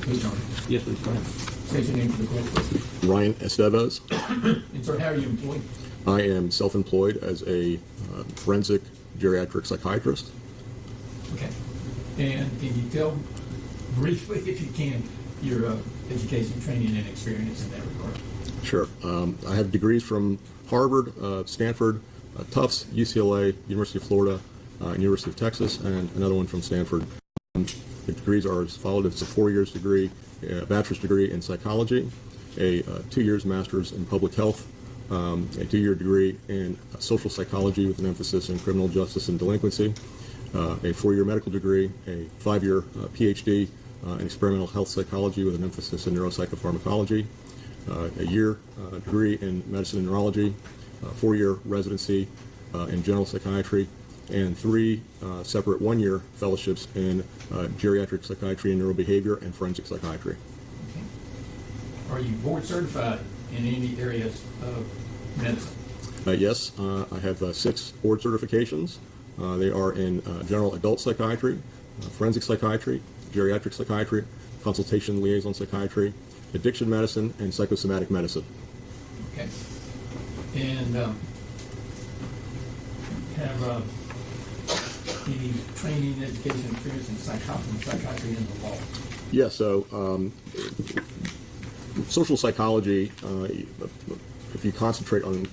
Please, Your Honor. Yes, please, go ahead. State your name for the court, please. Ryan Estevez. And sir, how are you employed? I am self-employed as a forensic geriatric psychiatrist. Okay. And can you tell briefly, if you can, your education, training, and experience in that regard? Sure. I have degrees from Harvard, Stanford, Tufts, UCLA, University of Florida, and University of Texas, and another one from Stanford. The degrees are as followed. It's a 4 years degree, a bachelor's degree in psychology, a 2 years master's in public health, a 2-year degree in social psychology with an emphasis in criminal justice and delinquency, a 4-year medical degree, a 5-year PhD in experimental health psychology with an emphasis in neuropsychopharmacology, a year degree in medicine and neurology, a 4-year residency in general psychiatry, and 3 separate 1-year fellowships in geriatric psychiatry and neurobehavior and forensic psychiatry. Okay. Are you board certified in any areas of medicine? Yes, I have 6 board certifications. They are in general adult psychiatry, forensic psychiatry, geriatric psychiatry, consultation liaison psychiatry, addiction medicine, and psychosomatic medicine. Okay. And have any training, education, experience in psychiatry and the law? Yeah, so social psychology, if you concentrate on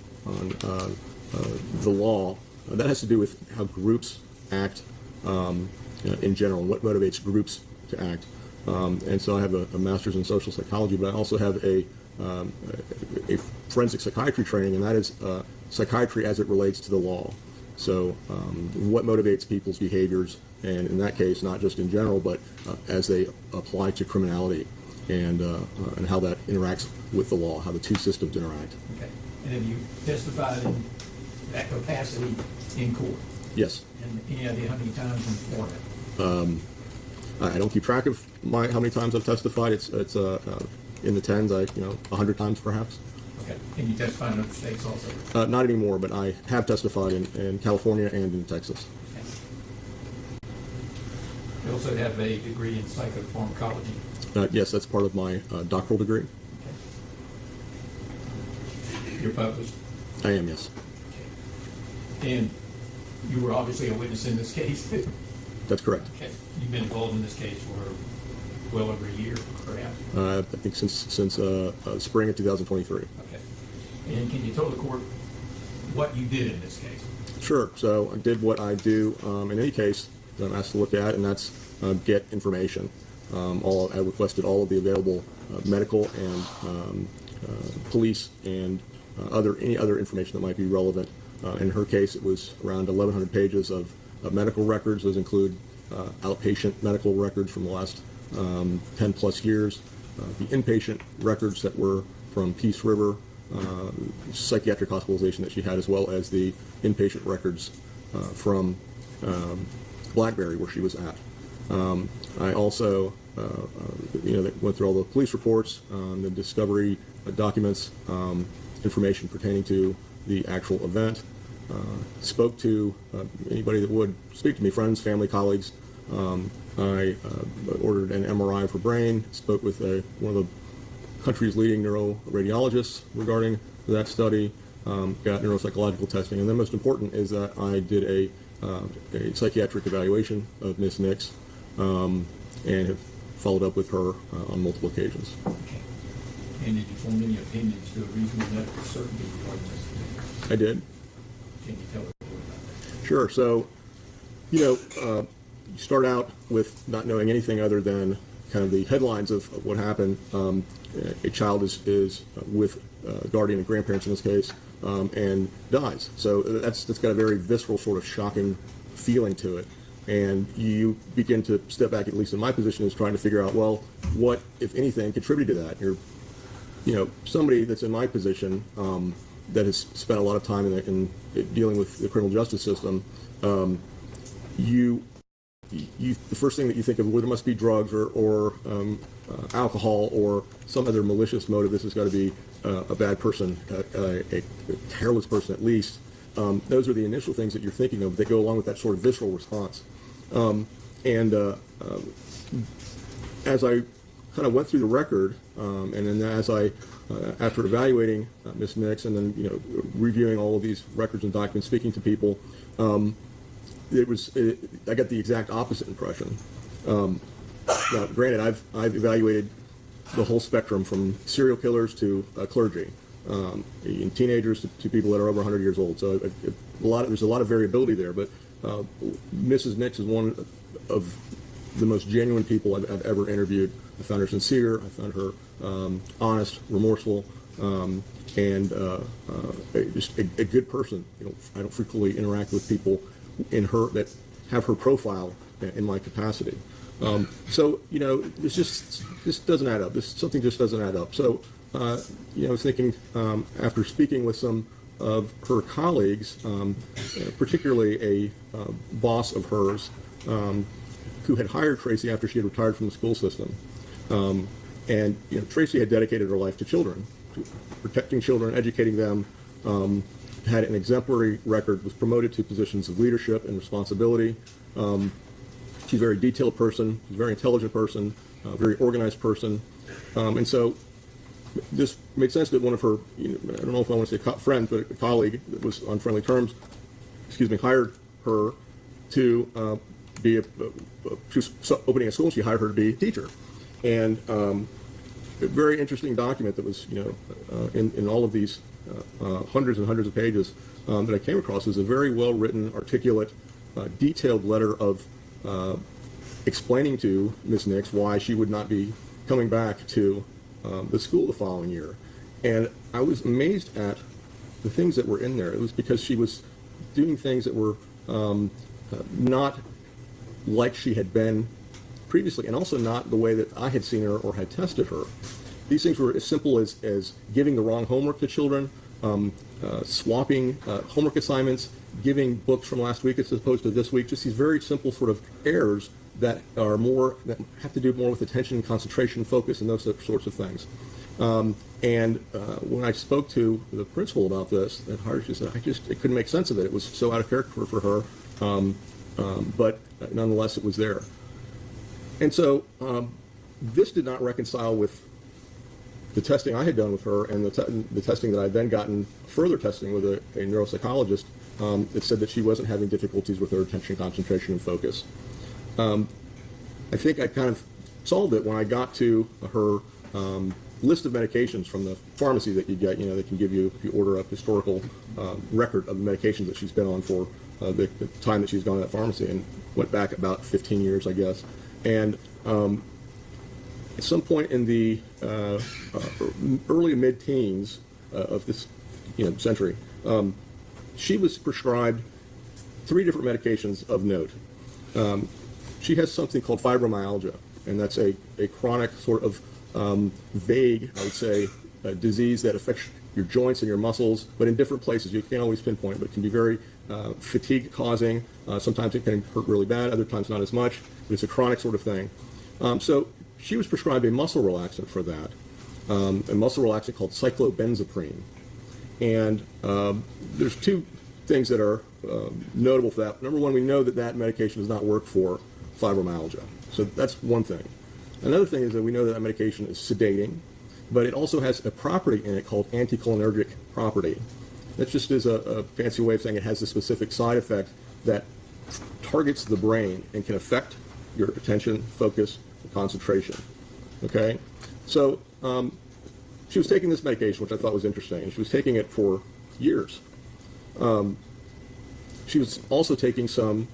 the law, that has to do with how groups act in general, and what motivates groups to act. And so I have a master's in social psychology, but I also have a forensic psychiatry training, and that is psychiatry as it relates to the law. So what motivates people's behaviors, and in that case, not just in general, but as they apply to criminality, and how that interacts with the law, how the two systems interact. Okay. And have you testified in that capacity in court? Yes. And any idea how many times in Florida? I don't keep track of how many times I've testified. It's in the tens, 100 times perhaps. Okay. Can you testify in other states also? Not anymore, but I have testified in California and in Texas. Okay. You also have a degree in psychopharmacology. Yes, that's part of my doctoral degree. Okay. You're published? I am, yes. Okay. And you were obviously a witness in this case? That's correct. Okay. You've been involved in this case for well over a year, perhaps? I think since spring of 2023. Okay. And can you tell the court what you did in this case? Sure. So I did what I do in any case that I'm asked to look at, and that's get information. I requested all of the available medical and police and any other information that might be relevant. In her case, it was around 1,100 pages of medical records. Those include outpatient medical records from the last 10 plus years, the inpatient records that were from Peace River, psychiatric hospitalization that she had, as well as the inpatient records from Blackberry, where she was at. I also went through all the police reports, the discovery documents, information pertaining to the actual event, spoke to anybody that would speak to me, friends, family, colleagues. I ordered an MRI for brain, spoke with one of the country's leading neuroradiologists regarding that study, got neuropsychological testing, and then most important is that I did a psychiatric evaluation of Ms. Nix, and have followed up with her on multiple occasions. Okay. And did you form any opinions to a reasonable medical certainty regarding this? I did. Can you tell the court about that? Sure. So, you start out with not knowing anything other than kind of the headlines of what happened. A child is with guardian and grandparents in this case, and dies. So that's got a very visceral, sort of shocking feeling to it. And you begin to step back, at least in my position, is trying to figure out, well, what, if anything, contributed to that? You're, somebody that's in my position that has spent a lot of time in dealing with the criminal justice system, the first thing that you think of, well, there must be drugs or alcohol or some other malicious motive. This has got to be a bad person, a careless person at least. Those are the initial things that you're thinking of that go along with that sort of visceral response. As I kind of went through the record, and then as I, after evaluating Ms. Nix and then reviewing all of these records and documents, speaking to people, I got the exact opposite impression. Now, granted, I've evaluated the whole spectrum from serial killers to clergy, and teenagers to people that are over 100 years old. So there's a lot of variability there. But Mrs. Nix is one of the most genuine people I've ever interviewed. I found her sincere. I found her honest, remorseful, and just a good person. I don't frequently interact with people that have her profile in my capacity. So this just doesn't add up. Something just doesn't add up. So I was thinking, after speaking with some of her colleagues, particularly a boss of hers who had hired Tracy after she had retired from the school system. And Tracy had dedicated her life to children, to protecting children, educating them, had an exemplary record, was promoted to positions of leadership and responsibility. She's a very detailed person, a very intelligent person, a very organized person. And so this made sense that one of her, I don't know if I want to say friends, but a colleague that was on friendly terms, hired her to be she was opening a school, and she hired her to be a teacher. And a very interesting document that was, in all of these hundreds and hundreds of pages that I came across was a very well-written, articulate, detailed letter of explaining to Ms. Nix why she would not be coming back to the school the following year. And I was amazed at the things that were in there. It was because she was doing things that were not like she had been previously, and also not the way that I had seen her or had tested her. These things were as simple as giving the wrong homework to children, swapping homework assignments, giving books from last week as opposed to this week, just these very simple sort of errors that that have to do more with attention, concentration, focus, and those sorts of things. When I spoke to the principal about this, that hired, she said, I couldn't make sense of it. It was so out of character for her, but nonetheless, it was there. And so this did not reconcile with the testing I had done with her and the testing that I had then gotten, further testing with a neuropsychologist that said that she wasn't having difficulties with her attention, concentration, and focus. I think I kind of solved it when I got to her list of medications from the pharmacy that you get. They can give you, if you order a historical record of the medications that she's been on for the time that she's gone to that pharmacy, and went back about 15 years, I guess. And at some point in the early mid-teens of this century, she was prescribed 3 different medications of note. She has something called fibromyalgia, and that's a chronic sort of vague, I would say, disease that affects your joints and your muscles, but in different places. You can't always pinpoint, but it can be very fatigue-causing. Sometimes it can hurt really bad, other times not as much, but it's a chronic sort of thing. So she was prescribed a muscle relaxant for that, a muscle relaxant called cyclobenzaprine. And there's 2 things that are notable for that. Number one, we know that medication does not work for fibromyalgia. So that's one thing. Another thing is that we know that medication is sedating, but it also has a property in it called anticholinergic property. That just is a fancy way of saying it has a specific side effect that targets the brain and can affect your attention, focus, and concentration. Okay? So she was taking this medication, which I thought was interesting, and she was taking it for years. She was also taking some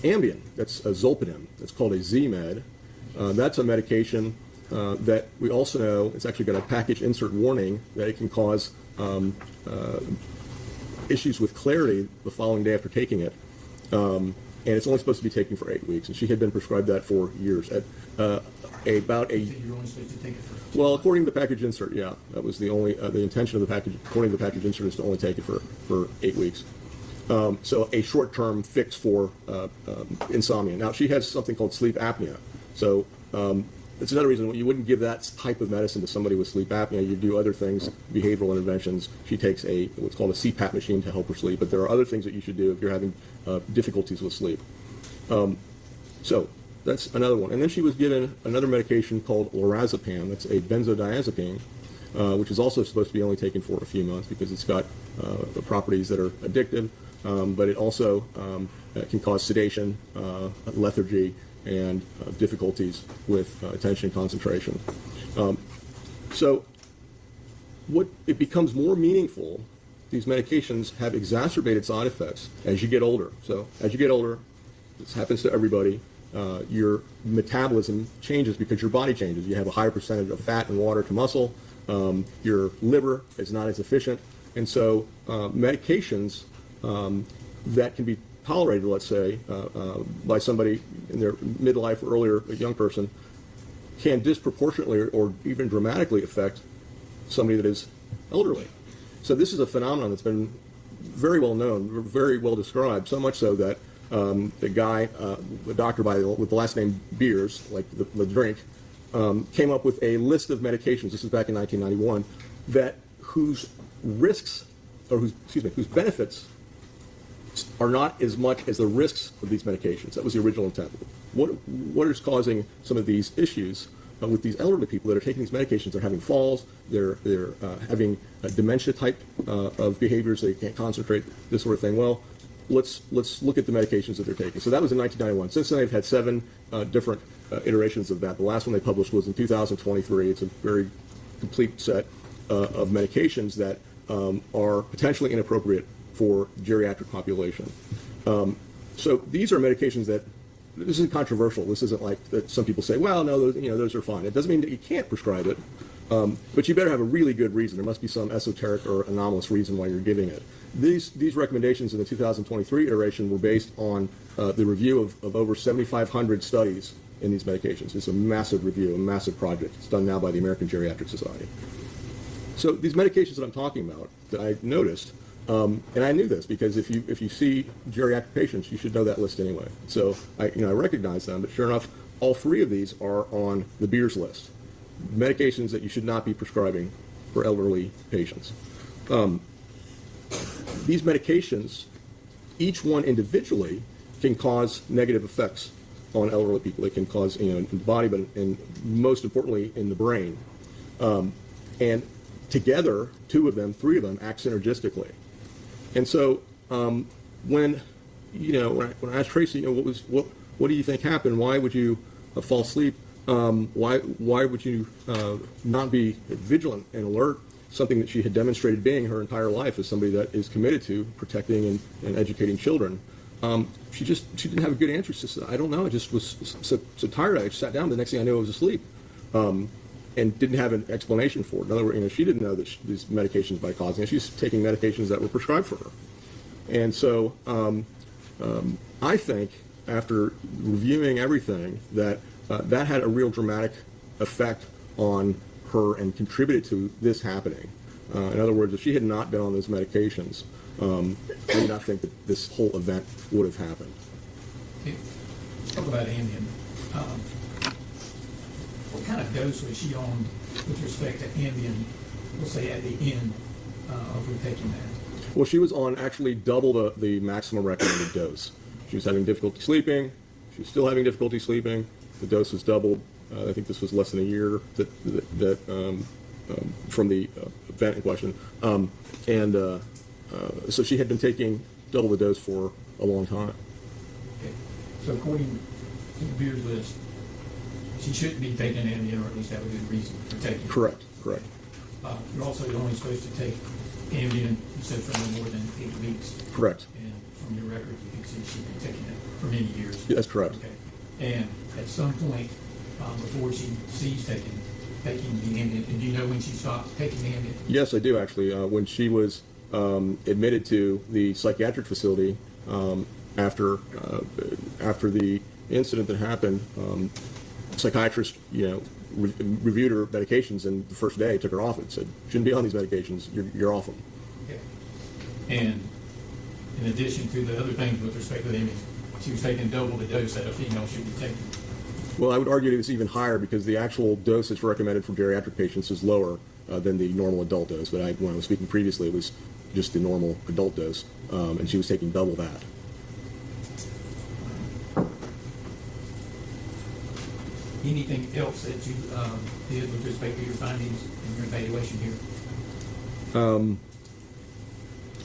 Ambien, that's a Zolpidem, that's called a Z-Med, That's a medication that we also know it's actually got a package insert warning that it can cause issues with clarity the following day after taking it. And it's only supposed to be taken for 8 weeks, and she had been prescribed that for years. At about a You're only supposed to take it for. well, according to the package insert, yeah, that was the only the intention of the package. According to the package insert, is to only take it for 8 weeks. So a short-term fix for insomnia. Now she has something called sleep apnea. So it's another reason you wouldn't give that type of medicine to somebody with sleep apnea. You do other things, behavioral interventions. She takes what's called a CPAP machine to help her sleep. But there are other things that you should do if you're having difficulties with sleep. So that's another one. And then she was given another medication called lorazepam. That's a benzodiazepine, which is also supposed to be only taken for a few months because it's got the properties that are addictive, but it also can cause sedation, lethargy, and difficulties with attention and concentration. So what it becomes more meaningful, these medications have exacerbated side effects as you get older. So as you get older, this happens to everybody, your metabolism changes because your body changes. You have a higher percentage of fat and water to muscle. Your liver is not as efficient. And so medications that can be tolerated, let's say, by somebody in their midlife or earlier, a young person, can disproportionately or even dramatically affect somebody that is elderly. So this is a phenomenon that's been very well known, very well described, so much so that the doctor with the last name Beers, like the drink, came up with a list of medications, this is back in 1991, whose benefits are not as much as the risks of these medications. That was the original intent. What is causing some of these issues with these elderly people that are taking these medications? They're having falls, they're having dementia type of behaviors, they can't concentrate, this sort of thing. Well, let's look at the medications that they're taking. So that was in 1991. Since then, they've had 7 different iterations of that. The last one they published was in 2023. It's a very complete set of medications that are potentially inappropriate for geriatric population. So these are medications that, this isn't controversial. This isn't like that some people say, well, no, those are fine. It doesn't mean that you can't prescribe it, but you better have a really good reason. There must be some esoteric or anomalous reason why you're giving it. These recommendations in the 2023 iteration were based on the review of over 7,500 studies in these medications. It's a massive review, a massive project. It's done now by the American Geriatric Society. So these medications that I'm talking about that I noticed, and I knew this because if you see geriatric patients, you should know that list anyway. So I recognize them, but sure enough, all 3 of these are on the Beers list. Medications that you should not be prescribing for elderly patients. These medications, each one individually, can cause negative effects on elderly people. They can cause, in the body, but most importantly in the brain. And together, 2 of them, 3 of them, act synergistically. And so when I asked Tracy, what do you think happened? Why would you fall asleep? Why would you not be vigilant and alert? Something that she had demonstrated being her entire life as somebody that is committed to protecting and educating children. She didn't have a good answer. She said, I don't know. I just was so tired. I sat down. The next thing I knew, I was asleep, and didn't have an explanation for it. In other words, she didn't know that these medications by causing it. She's taking medications that were prescribed for her. And so I think after reviewing everything that that had a real dramatic effect on her and contributed to this happening. In other words, if she had not been on those medications, I do not think that this whole event would have happened. Talk about Ambien. What kind of dose was she on with respect to Ambien, we'll say at the end of her taking that? Well, she was on actually double the maximum recommended dose. She was having difficulty sleeping. She was still having difficulty sleeping. The dose was doubled. I think this was less than a year from the event in question. So she had been taking double the dose for a long time. Okay. So according to the Beers list, she shouldn't be taking Ambien, or at least have a good reason for taking it. Correct. You're also only supposed to take Ambien, you said, for no more than 8 weeks. Correct. And from your record, you can see she's been taking it for many years. Yeah, that's correct. Okay. And at some point, before she ceased taking the Ambien? And do you know when she stopped taking the Ambien? Yes, I do actually. When she was admitted to the psychiatric facility after the incident that happened, psychiatrist, reviewed her medications, and the first day took her off it. Said, "Shouldn't be on these medications. You're off them." Okay. And in addition to the other things with respect to the Ambien, she was taking double the dose that a female should be taking. Well, I would argue it was even higher because the actual dose that's recommended for geriatric patients is lower than the normal adult dose. But when I was speaking previously, it was just the normal adult dose, and she was taking double that. Anything else that you did with respect to your findings in your evaluation here?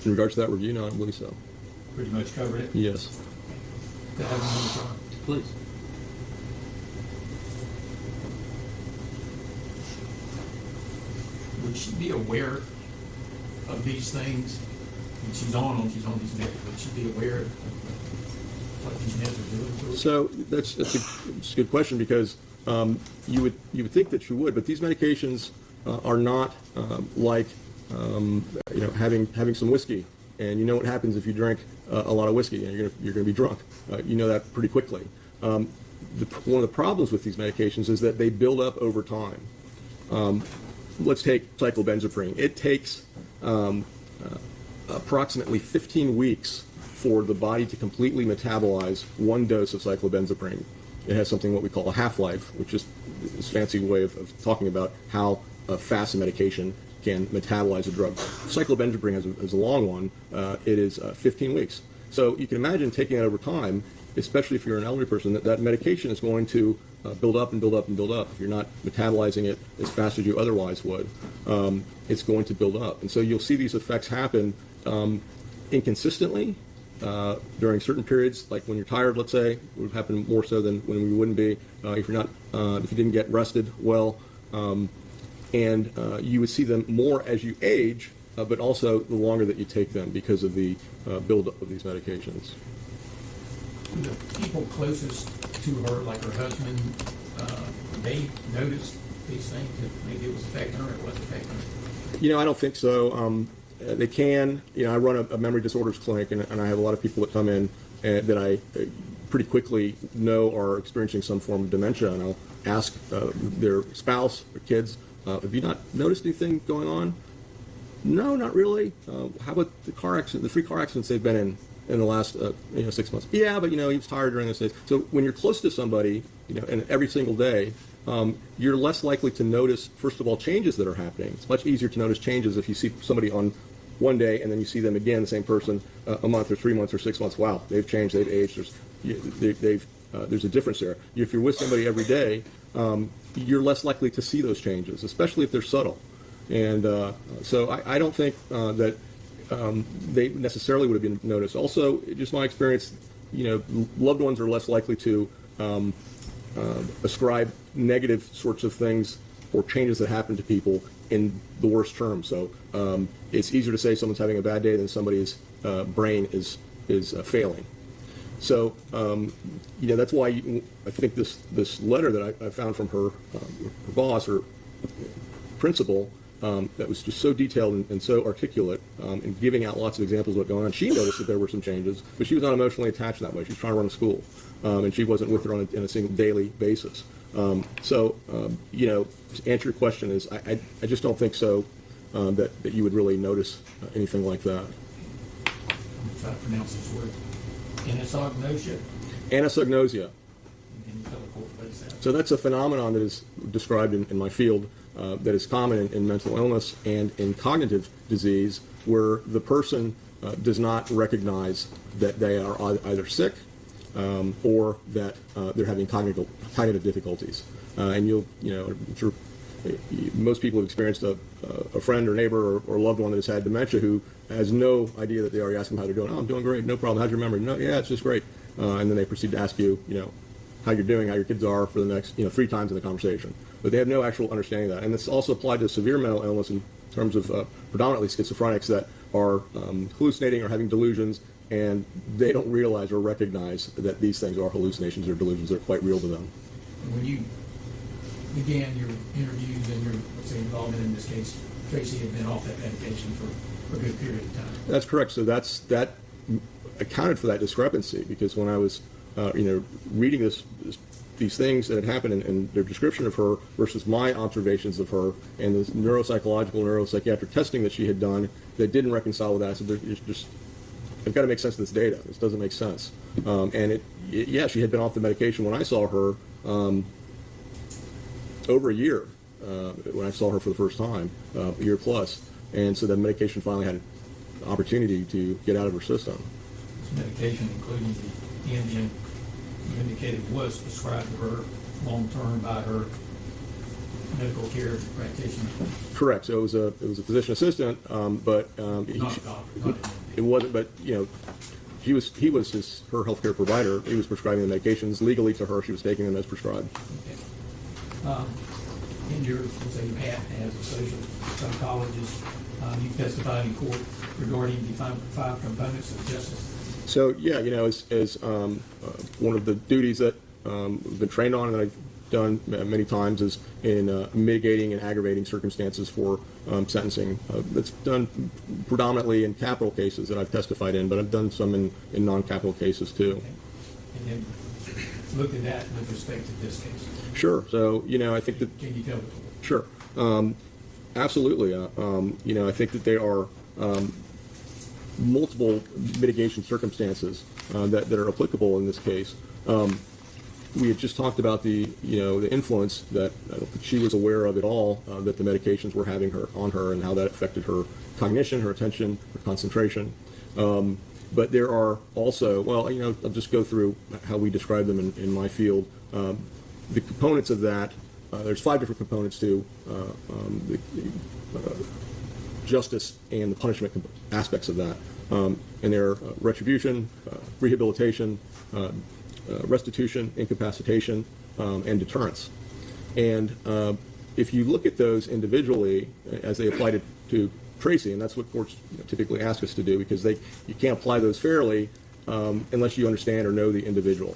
In regards to that review, no, I don't believe so. Pretty much covered it? Yes. To have another trial? Please. Would she be aware of these things? When she's on these meds, would she be aware of what these meds are doing to her? So that's a good question because you would think that you would, but these medications are not like having some whiskey, and you know what happens if you drink a lot of whiskey. You're going to be drunk. You know that pretty quickly. One of the problems with these medications is that they build up over time. Let's take cyclobenzaprine. It takes approximately 15 weeks for the body to completely metabolize one dose of cyclobenzaprine. It has something what we call a half-life, which is a fancy way of talking about how fast a medication can metabolize a drug. Cyclobenzaprine has a long one. It is 15 weeks. So you can imagine taking it over time, especially if you're an elderly person, that medication is going to build up and build up and build up. If you're not metabolizing it as fast as you otherwise would, it's going to build up. And so you'll see these effects happen inconsistently during certain periods, like when you're tired, let's say. It would happen more so than when we wouldn't be if you didn't get rested well. And you would see them more as you age, but also the longer that you take them because of the buildup of these medications. The people closest to her, like her husband, they noticed these things, that maybe it was affecting her or it wasn't affecting her? I don't think so. They can. I run a memory disorders clinic, and I have a lot of people that come in that I pretty quickly know are experiencing some form of dementia, and I'll ask their spouse or kids, have you not noticed anything going on? No, not really. How about the three car accidents they've been in the last 6 months? Yeah, but he was tired during those days. So when you're close to somebody, and every single day, you're less likely to notice, first of all, changes that are happening. It's much easier to notice changes if you see somebody on one day and then you see them again, the same person, a month or 3 months or 6 months. Wow, they've changed, they've aged. There's a difference there. If you're with somebody every day, you're less likely to see those changes, especially if they're subtle. And so I don't think that they necessarily would have been noticed. Also, just my experience, loved ones are less likely to ascribe negative sorts of things or changes that happen to people in the worst terms. So it's easier to say someone's having a bad day than somebody's brain is failing. So that's why I think this letter that I found from her boss or principal that was just so detailed and so articulate and giving out lots of examples of what's going on. She noticed that there were some changes, but she was not emotionally attached that way. She was trying to run a school, and she wasn't with her on a single daily basis. To answer your question is I just don't think so that you would really notice anything like that. I'm trying to pronounce this word. Anosognosia? Anosognosia. Can you tell the court what is that? So that's a phenomenon that is described in my field that is common in mental illness and in cognitive disease, where the person does not recognize that they are either sick or that they're having cognitive difficulties. And I'm sure most people have experienced a friend or neighbor or loved one that has had dementia who has no idea that they already ask them how they're doing. Oh, I'm doing great, no problem. How's your memory? No, yeah, it's just great. And then they proceed to ask you, how you're doing, how your kids are for the next, 3 times in the conversation. But they have no actual understanding of that. And this also applied to severe mental illness in terms of predominantly schizophrenics that are hallucinating or having delusions, and they don't realize or recognize that these things are hallucinations or delusions. They're quite real to them. When you began your interviews and your, let's say, involvement in this case, Tracy had been off that medication for a good period of time. That's correct. So that accounted for that discrepancy, because when I was, reading these things that had happened and their description of her versus my observations of her and the neuropsychological, neuropsychiatric testing that she had done, that didn't reconcile with that. So I've got to make sense of this data. This doesn't make sense. And she had been off the medication when I saw her over a year. When I saw her for the first time, a year plus, and so that medication finally had an opportunity to get out of her system. This medication, including the Indian, you indicated was prescribed to her long-term by her medical care practitioner. Correct. So it was a physician assistant, but Not a doctor, not an it wasn't. But he was her healthcare provider. He was prescribing the medications legally to her. She was taking them as prescribed. Okay. In your, say, hat as a social psychologist, you testified in court regarding the five components of justice. So as one of the duties that I've been trained on and that I've done many times is in mitigating and aggravating circumstances for sentencing. That's done predominantly in capital cases that I've testified in, but I've done some in non-capital cases too. Okay. And then look at that with respect to this case. Sure. So I think that. Can you tell the court? Sure. Absolutely. I think that there are multiple mitigation circumstances that are applicable in this case. We had just talked about the influence that I don't think she was aware of at all, that the medications were having on her and how that affected her cognition, her attention, her concentration. But there are also, I'll just go through how we describe them in my field. The components of that, there's 5 different components to the justice and the punishment aspects of that. And they're retribution, rehabilitation, restitution, incapacitation, and deterrence. And if you look at those individually as they apply to Tracy, and that's what courts typically ask us to do, because you can't apply those fairly unless you understand or know the individual.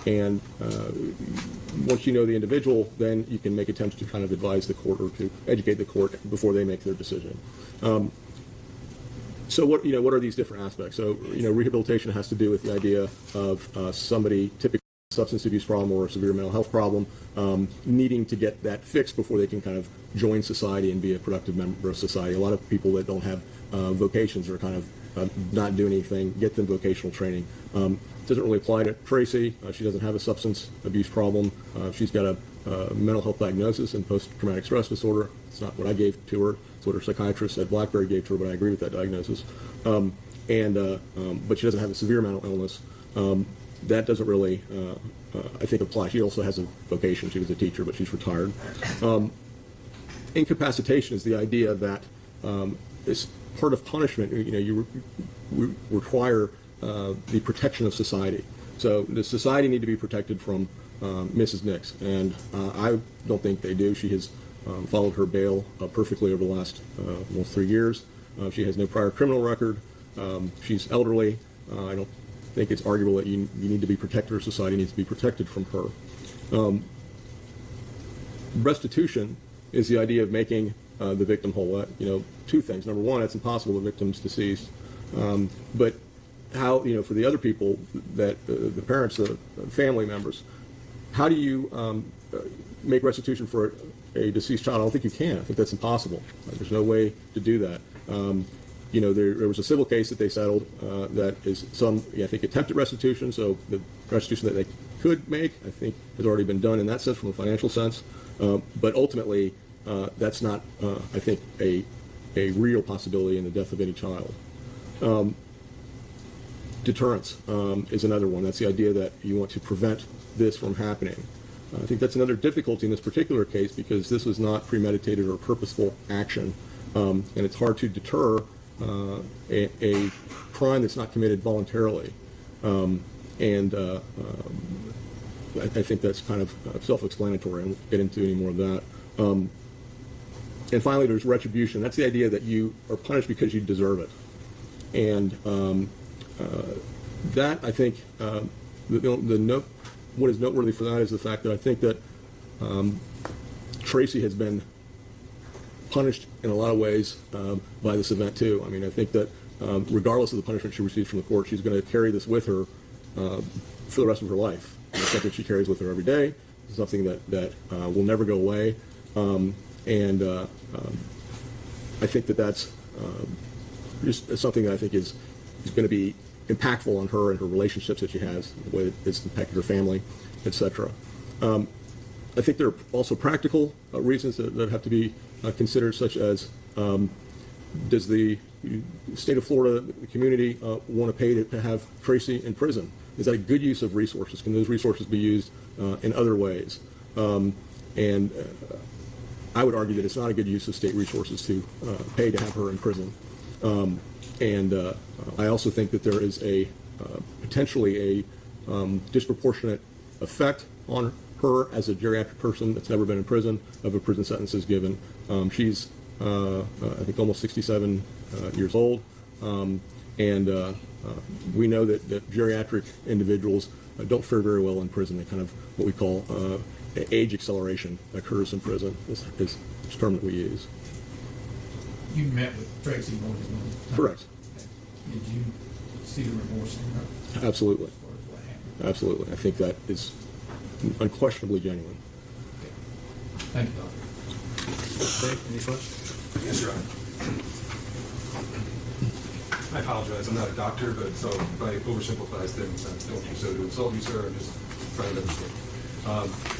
And once you know the individual, then you can make attempts to kind of advise the court or to educate the court before they make their decision. So what are these different aspects? So rehabilitation has to do with the idea of somebody typically with a substance abuse problem or a severe mental health problem needing to get that fixed before they can kind of join society and be a productive member of society. A lot of people that don't have vocations or kind of not do anything, get them vocational training. Doesn't really apply to Tracy. She doesn't have a substance abuse problem. She's got a mental health diagnosis and post-traumatic stress disorder. It's not what I gave to her. It's what her psychiatrist at Blackberry gave to her, but I agree with that diagnosis. But she doesn't have a severe mental illness. That doesn't really, I think, apply. She also has a vocation. She was a teacher, but she's retired. Incapacitation is the idea that as part of punishment, you require the protection of society. So does society need to be protected from Mrs. Nix? And I don't think they do. She has followed her bail perfectly over the last almost 3 years. She has no prior criminal record. She's elderly. I don't think it's arguable that you need to be protected, or society needs to be protected from her. Restitution is the idea of making the victim whole. 2 things. Number one, it's impossible the victim's deceased. But how, for the other people, that the parents, the family members, how do you make restitution for a deceased child? I don't think you can. I think that's impossible. There's no way to do that. There was a civil case that they settled that is I think, attempted restitution. So the restitution that they could make, I think, has already been done in that sense, from a financial sense. But ultimately, that's not, I think, a real possibility in the death of any child. Deterrence is another one. That's the idea that you want to prevent this from happening. I think that's another difficulty in this particular case, because this was not premeditated or purposeful action, and it's hard to deter a crime that's not committed voluntarily. I think that's kind of self-explanatory. I won't get into any more of that. And finally, there's retribution. That's the idea that you are punished because you deserve it. And that, I think, what is noteworthy for that is the fact that I think that Tracy has been punished in a lot of ways by this event too. I mean, I think that regardless of the punishment she receives from the court, she's going to carry this with her for the rest of her life. And it's something she carries with her every day. It's something that will never go away. I think that's just something that I think is going to be impactful on her and her relationships that she has, the way that it's impacted her family, etc. I think there are also practical reasons that have to be considered, such as does the state of Florida, the community, want to pay to have Tracy in prison? Is that a good use of resources? Can those resources be used in other ways? I would argue that it's not a good use of state resources to pay to have her in prison. I also think that there is a potentially a disproportionate effect on her as a geriatric person that's never been in prison of a prison sentence is given. She's, I think, almost 67 years old, we know that geriatric individuals don't fare very well in prison. They kind of what we call age acceleration occurs in prison is the term that we use. You met with Tracy more than one time. Correct. Did you see the remorse in her? Absolutely. As far as what happened? Absolutely. I think that is unquestionably genuine. Okay. Thank you, Doctor. Dave, any questions? Yes, Your Honor. I apologize, I'm not a doctor, but so if I oversimplify things, I don't do so to insult you, sir, I'm just trying to understand.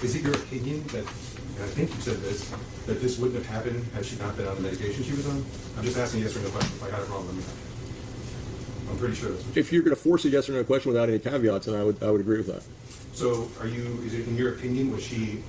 Is it your opinion that, and I think you said this, that this wouldn't have happened had she not been on the medication she was on? I'm just asking yes or no question. If I got it wrong, let me know. I'm pretty sure that's what you If you're going to force a yes or no question without any caveats, then I would agree with that. So is it, in your opinion, was she,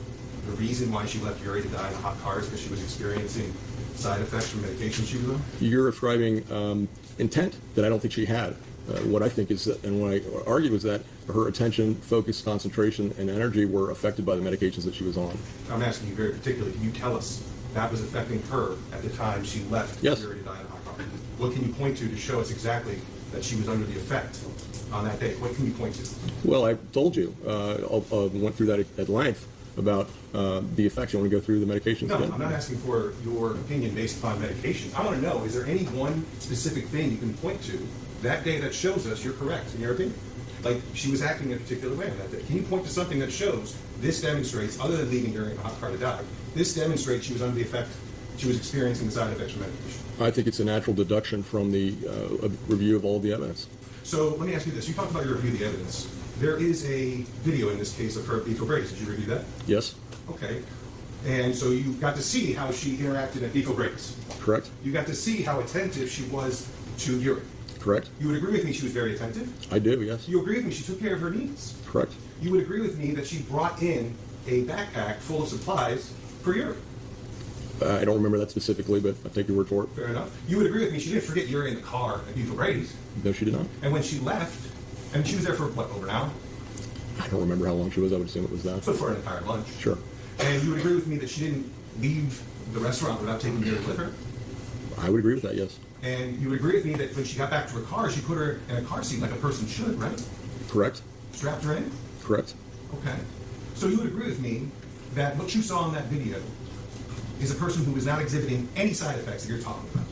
the reason why she left Uriel to die in a hot car is because she was experiencing side effects from medication she was on? You're ascribing intent that I don't think she had. What I think is that, and what I argued was that her attention, focus, concentration, and energy were affected by the medications that she was on. I'm asking you very particularly, can you tell us that was affecting her at the time she left Yes. Uriel to die in a hot car? What can you point to show us exactly that she was under the effect on that day? What can you point to? Well, I told you, went through that at length about the effects. You want to go through the medications No, again? I'm not asking for your opinion based upon medication. I want to know, is there any one specific thing you can point to that day that shows us you're correct in your opinion? Like, she was acting in a particular way on that day. Can you point to something that shows this demonstrates, other than leaving during a hot car to die, this demonstrates she was under the effect, she was experiencing the side effects from medication? I think it's a natural deduction from the review of all of the evidence. So let me ask you this. You talked about your review of the evidence. There is a video in this case of her at Beefo Brace. Did you review that? Yes, Okay. And so you got to see how she interacted at Beefo Brace. correct, You got to see how attentive she was to Uriel. correct. You would agree with me she was very attentive? I do, yes, You agree with me she took care of her needs? correct. You would agree with me that she brought in a backpack full of supplies for Uriel? I don't remember that specifically, but I'll take your word for it. Fair enough. You would agree with me she didn't forget Uriel in the car at Beefo Brace. No, she did not. And when she left, and she was there for, what, over an hour? I don't remember how long she was. I would assume it was that. So for an entire lunch. Sure. And you would agree with me that she didn't leave the restaurant without taking Uriel with her? I would agree with that, yes. And you would agree with me that when she got back to her car, she put her in a car seat like a person should, right? Correct, Strapped her in? correct. Okay. So you would agree with me that what you saw in that video is a person who is not exhibiting any side effects that you're talking about?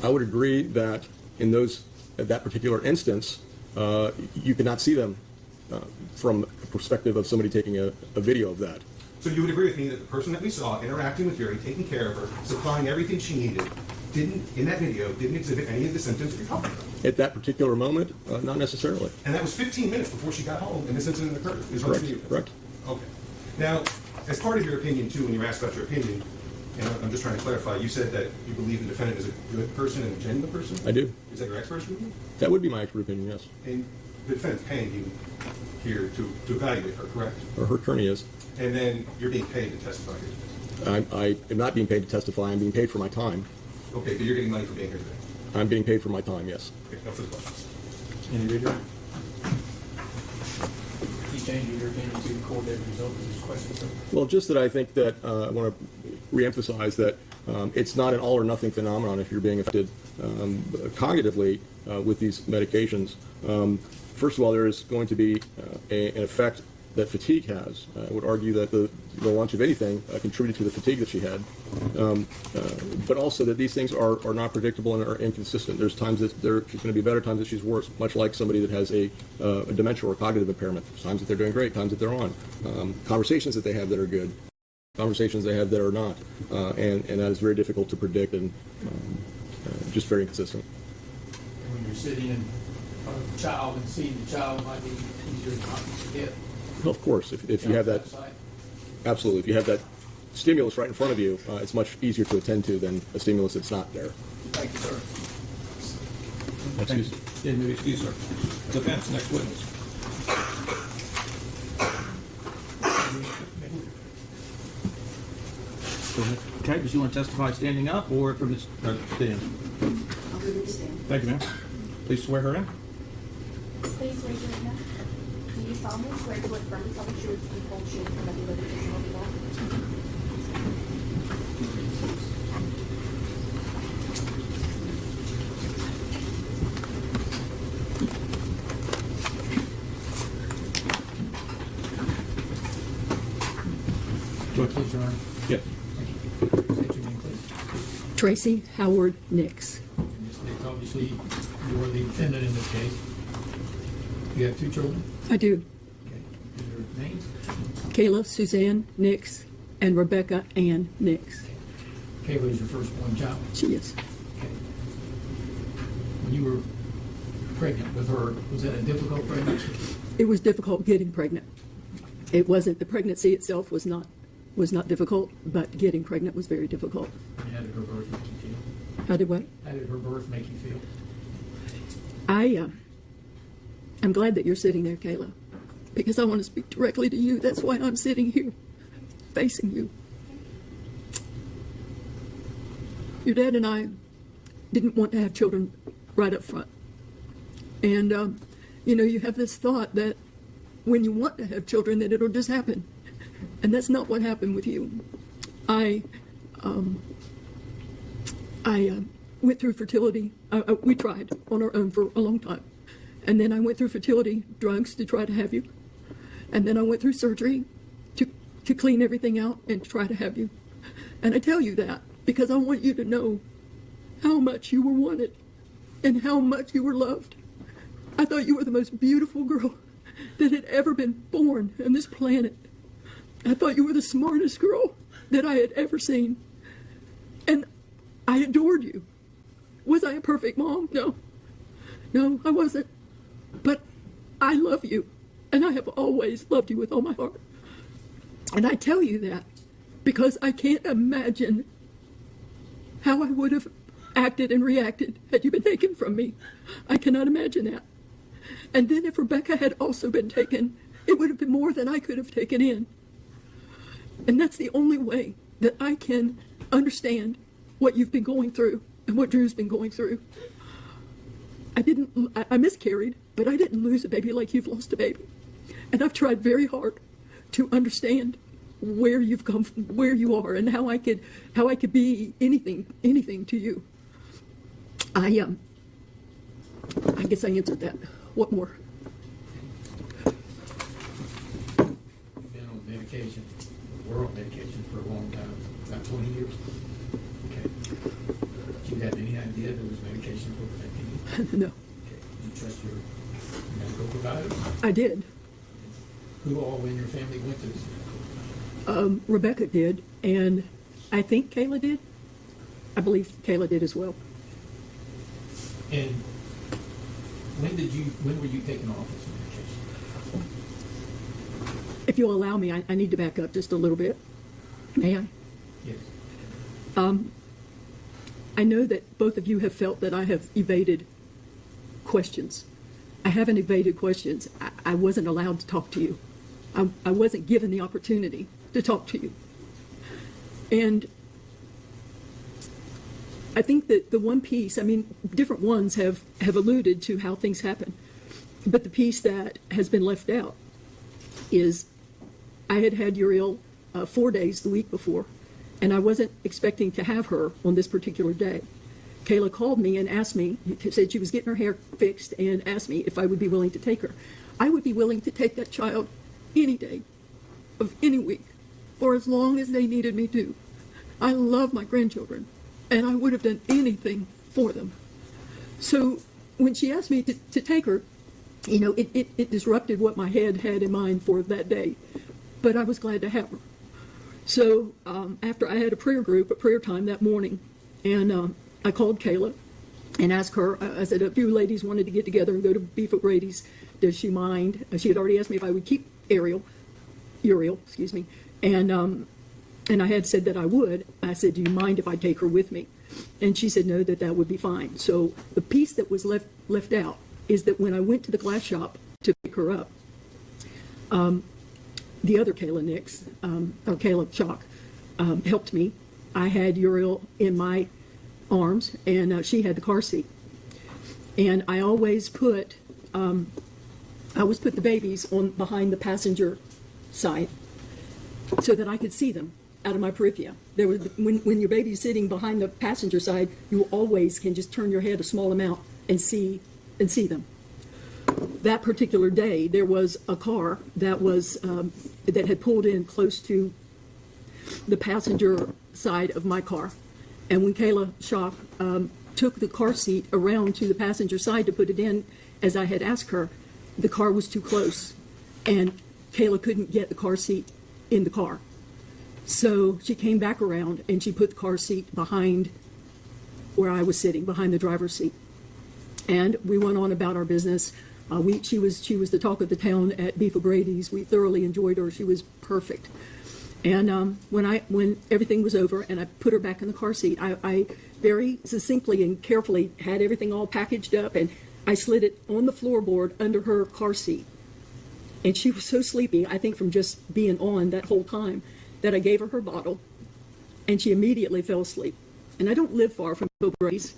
I would agree that in that particular instance, you could not see them from the perspective of somebody taking a video of that. So you would agree with me that the person that we saw interacting with Uriel, taking care of her, supplying everything she needed, in that video, didn't exhibit any of the symptoms that you're talking about? At that particular moment, not necessarily. And that was 15 minutes before she got home and this incident occurred, is what the video Correct, is. correct. Okay. Now, as part of your opinion, too, when you were asked about your opinion, and I'm just trying to clarify, you said that you believe the defendant is a good person and a genuine person? I do. Is that your expert opinion? That would be my expert opinion, yes. And the defendant's paying you here to evaluate her, correct? Or her attorney is. And then you're being paid to testify here. I am not being paid to testify. I'm being paid for my time. Okay, but you're getting money for being here today. I'm being paid for my time, yes. Okay, no further questions. Any reader? You changing your opinion to the court as a result of this question, sir? Well, just that I think that I want to reemphasize that it's not an all or nothing phenomenon if you're being affected cognitively with these medications. First of all, there is going to be an effect that fatigue has. I would argue that the lunch, if anything, contributed to the fatigue that she had, but also that these things are not predictable and are inconsistent. There's times that she's going to be better, times that she's worse, much like somebody that has a dementia or cognitive impairment. There's times that they're doing great, times that they're on. Conversations that they have that are good, conversations they have that are not, and that is very difficult to predict and just very inconsistent. When you're sitting in front of a child and seeing the child, it might be easier to not forget. Of course, if you have that, absolutely, if you have that stimulus right in front of you, it's much easier to attend to than a stimulus that's not there. Thank you, sir. Excuse, yeah, maybe excuse sir. Defense, next witness. Okay, does you want to testify standing up or from the stand? I'll do the stand. Thank you, ma'am. Please swear her in. Please raise your hand. Do you solemnly swear to affirm to tell the truth and the whole truth and nothing but the truth so help you God? Go ahead, please, Your Honor. Yes. State your name, please. Tracy Howard Nix. And Ms. Nick, obviously, you are the defendant in this case. You have 2 children? I do. Okay. And their names? Kayla Suzanne Nix and Rebecca Ann Nix. Kayla is your firstborn child? She is. Okay. When you were pregnant with her, was that a difficult pregnancy? It was difficult getting pregnant. It wasn't, the pregnancy itself was not difficult, but getting pregnant was very difficult. And how did her birth make you feel? How did what? How did her birth make you feel? I'm glad that you're sitting there, Kayla, because I want to speak directly to you. That's why I'm sitting here, facing you. Your dad and I didn't want to have children right up front. And, you have this thought that when you want to have children, that it'll just happen. And that's not what happened with you. I went through fertility. We tried on our own for a long time. And then I went through fertility drugs to try to have you. And then I went through surgery to clean everything out and try to have you. And I tell you that because I want you to know how much you were wanted and how much you were loved. I thought you were the most beautiful girl that had ever been born on this planet. I thought you were the smartest girl that I had ever seen. And I adored you. Was I a perfect mom? No. No, I wasn't. But I love you. And I have always loved you with all my heart. And I tell you that because I can't imagine how I would have acted and reacted had you been taken from me. I cannot imagine that. And then if Rebecca had also been taken, it would have been more than I could have taken in. And that's the only way that I can understand what you've been going through and what Drew's been going through. I miscarried, but I didn't lose a baby like you've lost a baby. And I've tried very hard to understand where you've come from, where you are, and how I could be anything to you. I guess I answered that. What more? You've been on medication, we're on medication for a long time, about 20 years. Okay. Did you have any idea that those medications were affecting you? No. Okay. Did you trust your medical provider? I did. Who all in your family went to this? Rebecca did, and I think Kayla did. I believe Kayla did as well. And when were you taken off this medication? If you'll allow me, I need to back up just a little bit. May I? Yes. I know that both of you have felt that I have evaded questions. I haven't evaded questions. I wasn't allowed to talk to you. I wasn't given the opportunity to talk to you. And I think that the one piece, different ones have alluded to how things happen. But the piece that has been left out is I had Uriel 4 days the week before, and I wasn't expecting to have her on this particular day. Kayla called me and asked me, said she was getting her hair fixed, and asked me if I would be willing to take her. I would be willing to take that child any day of any week for as long as they needed me to. I love my grandchildren, and I would have done anything for them. So when she asked me to take her, you know, it disrupted what my head had in mind for that day, but I was glad to have her. So after I had a prayer time that morning, and I called Kayla and asked her, I said, a few ladies wanted to get together and go to Beef O'Grady's. Does she mind? She had already asked me if I would keep Uriel, excuse me, and I had said that I would. I said, do you mind if I take her with me? And she said no, that would be fine. So the piece that was left out is that when I went to the glass shop to pick her up, the other Kayla Nicks, or Kayla Chalk, helped me. I had Uriel in my arms, and she had the car seat. And I always put the babies on behind the passenger side so that I could see them out of my periphery. When your baby's sitting behind the passenger side, you always can just turn your head a small amount and see them. That particular day, there was a car that was that had pulled in close to the passenger side of my car, and when Kayla Shaw took the car seat around to the passenger side to put it in, as I had asked her, the car was too close, and Kayla couldn't get the car seat in the car. So she came back around and she put the car seat behind where I was sitting, behind the driver's seat. And we went on about our business. She was the talk of the town at Beef O'Grady's. We thoroughly enjoyed her. She was perfect. And when everything was over and I put her back in the car seat, I very succinctly and carefully had everything all packaged up, and I slid it on the floorboard under her car seat. And she was so sleepy, I think from just being on that whole time, that I gave her her bottle, and she immediately fell asleep. And I don't live far from O'Grady's,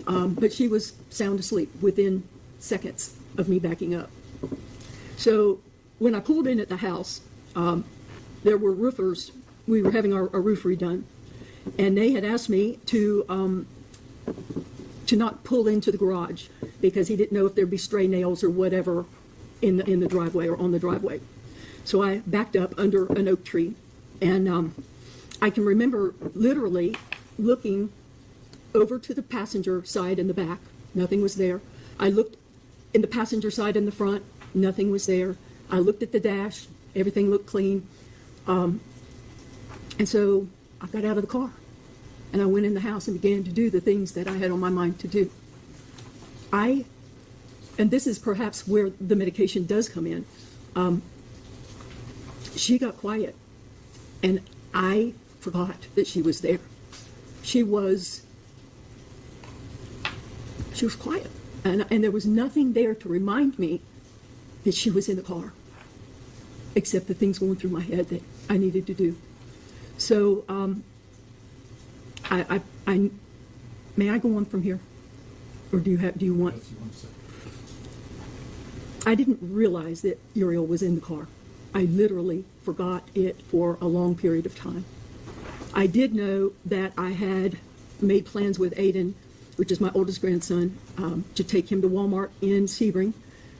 but she was sound asleep within seconds of me backing up. So when I pulled in at the house, there were roofers. We were having our roof redone, and they had asked me to not pull into the garage because he didn't know if there'd be stray nails or whatever in the driveway or on the driveway. So I backed up under an oak tree, and I can remember literally looking over to the passenger side in the back. Nothing was there. I looked in the passenger side in the front. Nothing was there. I looked at the dash. Everything looked clean. And so I got out of the car, and I went in the house and began to do the things that I had on my mind to do. And this is perhaps where the medication does come in. She got quiet, and I forgot that she was there. She was quiet, and there was nothing there to remind me that she was in the car, except the things going through my head that I needed to do. So, may I go on from here, or do you want? I didn't realize that Uriel was in the car. I literally forgot it for a long period of time. I did know that I had made plans with Aiden, which is my oldest grandson, to take him to Walmart in Sebring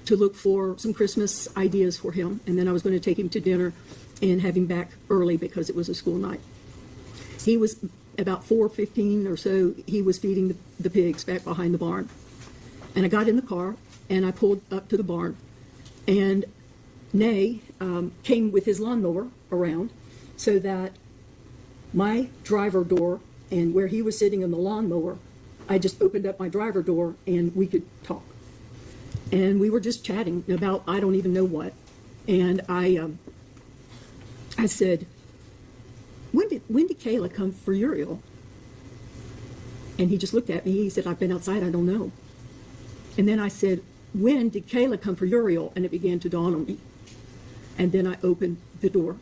to look for some Christmas ideas for him. And then I was going to take him to dinner and have him back early because it was a school night. He was about 4:15 or so. He was feeding the pigs back behind the barn. And I got in the car and I pulled up to the barn. And Nay came with his lawnmower around so that my driver door and where he was sitting in the lawnmower, I just opened up my driver door and we could talk. And we were just chatting about I don't even know what. And I said, when did Kayla come for Uriel? And he just looked at me. He said, I've been outside. I don't know. And then I said, when did Kayla come for Uriel? And it began to dawn on me. And then I opened the door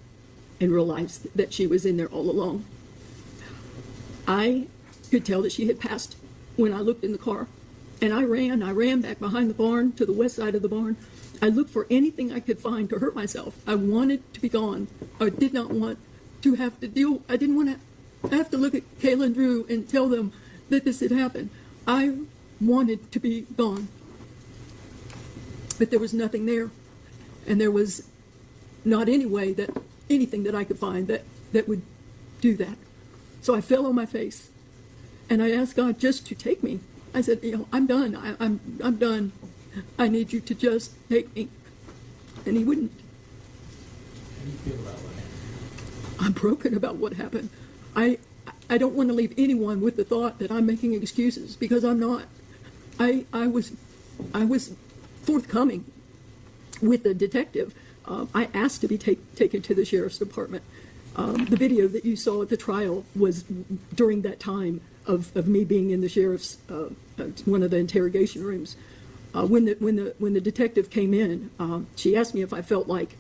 and realized that she was in there all along. I could tell that she had passed when I looked in the car. And I ran back behind the barn to the west side of the barn. I looked for anything I could find to hurt myself. I wanted to be gone. I did not want to have to deal. I didn't want to have to look at Kayla and Drew and tell them that this had happened. I wanted to be gone. But there was nothing there. And there was not any way that anything that I could find that would do that. So I fell on my face, and I asked God just to take me. I said, I'm done. I'm done. I need you to just take me. And he wouldn't. How do you feel about what happened? I'm broken about what happened. I don't want to leave anyone with the thought that I'm making excuses, because I'm not. I was forthcoming with the detective. I asked to be taken to the sheriff's department. The video that you saw at the trial was during that time of me being in the sheriff's one of the interrogation rooms. When the detective came in, she asked me if I felt like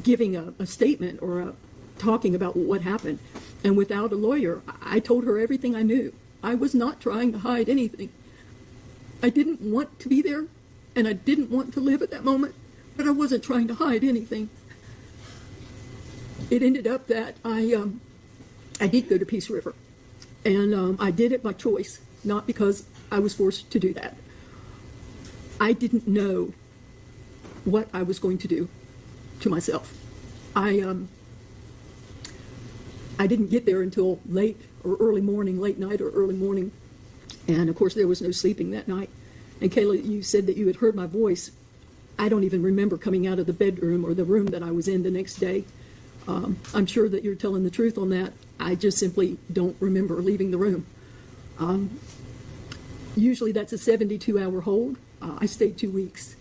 giving a statement or talking about what happened. And without a lawyer, I told her everything I knew. I was not trying to hide anything. I didn't want to be there, and I didn't want to live at that moment, but I wasn't trying to hide anything. It ended up that I did go to Peace River, and I did it by choice, not because I was forced to do that. I didn't know what I was going to do to myself. I didn't get there until late night or early morning. And of course, there was no sleeping that night. And Kayla, you said that you had heard my voice. I don't even remember coming out of the bedroom or the room that I was in the next day. I'm sure that you're telling the truth on that. I just simply don't remember leaving the room. Usually that's a 72-hour hold. I stayed 2 weeks.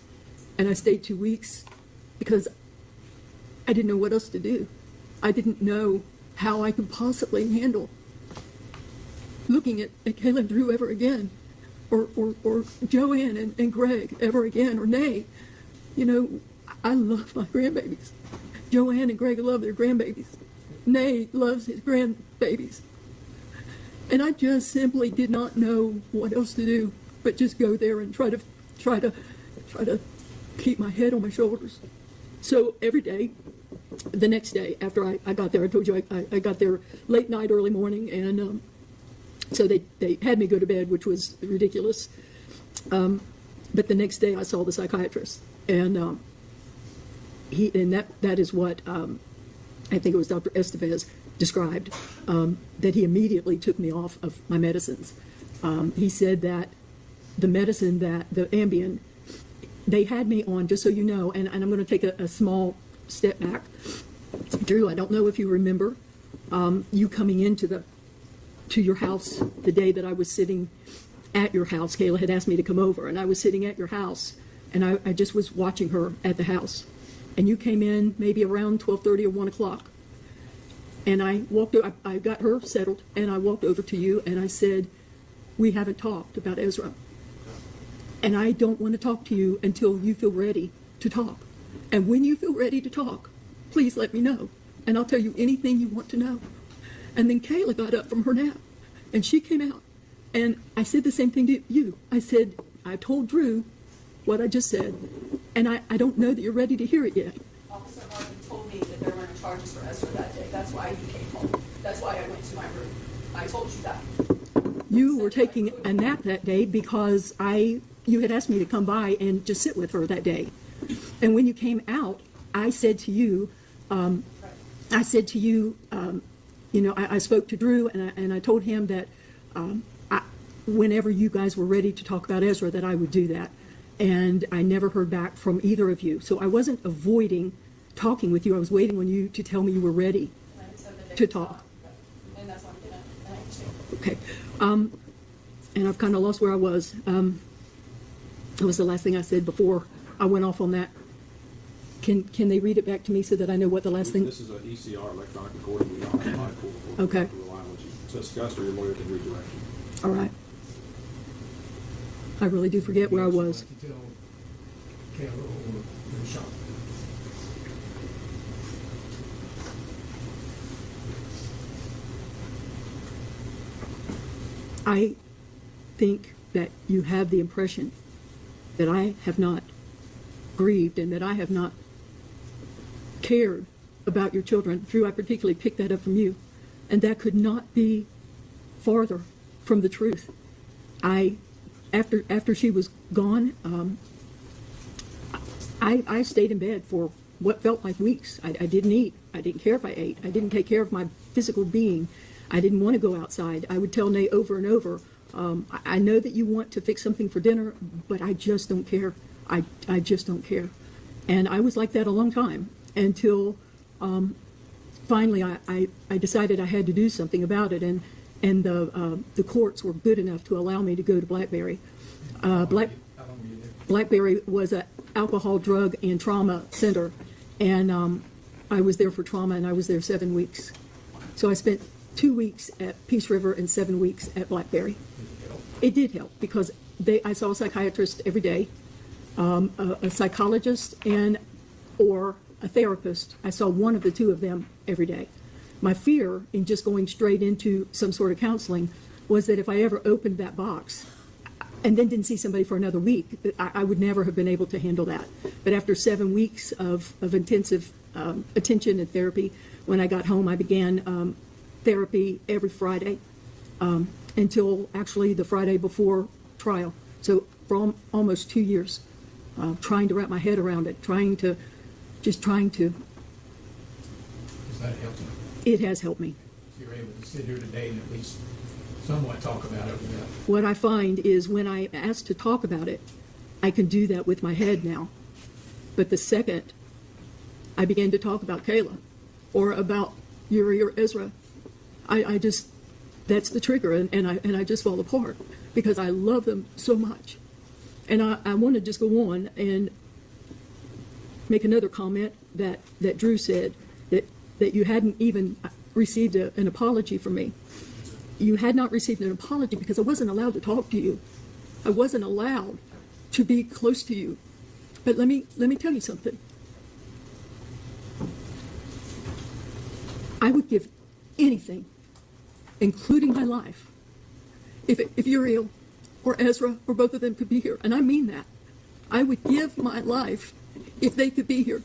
And I stayed 2 weeks because I didn't know what else to do. I didn't know how I could possibly handle looking at Kayla and Drew ever again, or Joanne and Greg ever again, or Nay. You know, I love my grandbabies. Joanne and Greg love their grandbabies. Nay loves his grandbabies. And I just simply did not know what else to do but just go there and try to keep my head on my shoulders. So every day, the next day after I got there, I told you I got there late night, early morning, and so they had me go to bed, which was ridiculous. But the next day I saw the psychiatrist, and that is what I think it was Dr. Estevez described, that he immediately took me off of my medicines. He said that the medicine, that the Ambien, they had me on, just so you know, and I'm going to take a small step back. Drew, I don't know if you remember you coming into your house the day that I was sitting at your house. Kayla had asked me to come over, and I was sitting at your house, and I just was watching her at the house. And you came in maybe around 12:30 or 1 o'clock. And I got her settled, and I walked over to you, and I said, we haven't talked about Ezra. And I don't want to talk to you until you feel ready to talk. And when you feel ready to talk, please let me know, and I'll tell you anything you want to know. And then Kayla got up from her nap, and she came out, and I said the same thing to you. I said, I told Drew what I just said, and I don't know that you're ready to hear it yet. Officer Martin told me that there were no charges for Ezra that day. That's why he came home. That's why I went to my room. I told you that. You were taking a nap that day because you had asked me to come by and just sit with her that day. And when you came out, I said to you, I spoke to Drew, and I told him that whenever you guys were ready to talk about Ezra, that I would do that. And I never heard back from either of you. So I wasn't avoiding talking with you. I was waiting on you to tell me you were ready to talk. And that's what I'm going to understand. Okay. And I've kind of lost where I was. That was the last thing I said before I went off on that. Can they read it back to me so that I know what the last thing? This is an ECR, electronic recording. We don't rely on court reporting. Okay. We rely on what you discussed, or your lawyer can redirect you. All right. I really do forget where I was. To tell Kayla or Sean. I think that you have the impression that I have not grieved and that I have not cared about your children. Drew, I particularly picked that up from you, and that could not be farther from the truth. After she was gone, I stayed in bed for what felt like weeks. I didn't eat. I didn't care if I ate. I didn't take care of my physical being. I didn't want to go outside. I would tell Nate over and over, I know that you want to fix something for dinner, but I just don't care. I just don't care. And I was like that a long time until finally I decided I had to do something about it. And the courts were good enough to allow me to go to Blackberry. Blackberry was an alcohol, drug, and trauma center, and I was there for trauma, and I was there 7 weeks. So I spent 2 weeks at Peace River and 7 weeks at Blackberry. It did help because I saw a psychiatrist every day, a psychologist, or a therapist. I saw one of the two of them every day. My fear in just going straight into some sort of counseling was that if I ever opened that box and then didn't see somebody for another week, I would never have been able to handle that. But after 7 weeks of intensive attention and therapy, when I got home, I began therapy every Friday until actually the Friday before trial. So for almost 2 years, trying to wrap my head around it, trying to. Does that help you? It has helped me. You're able to sit here today and at least somewhat talk about it without. What I find is when I ask to talk about it, I can do that with my head now. But the second I began to talk about Kayla or about Uriel or Ezra, I just, that's the trigger, and I just fall apart because I love them so much. And I want to just go on and make another comment that Drew said, that you hadn't even received an apology from me. You had not received an apology because I wasn't allowed to talk to you. I wasn't allowed to be close to you. But let me tell you something. I would give anything, including my life, if Uriel or Ezra or both of them could be here. And I mean that. I would give my life if they could be here.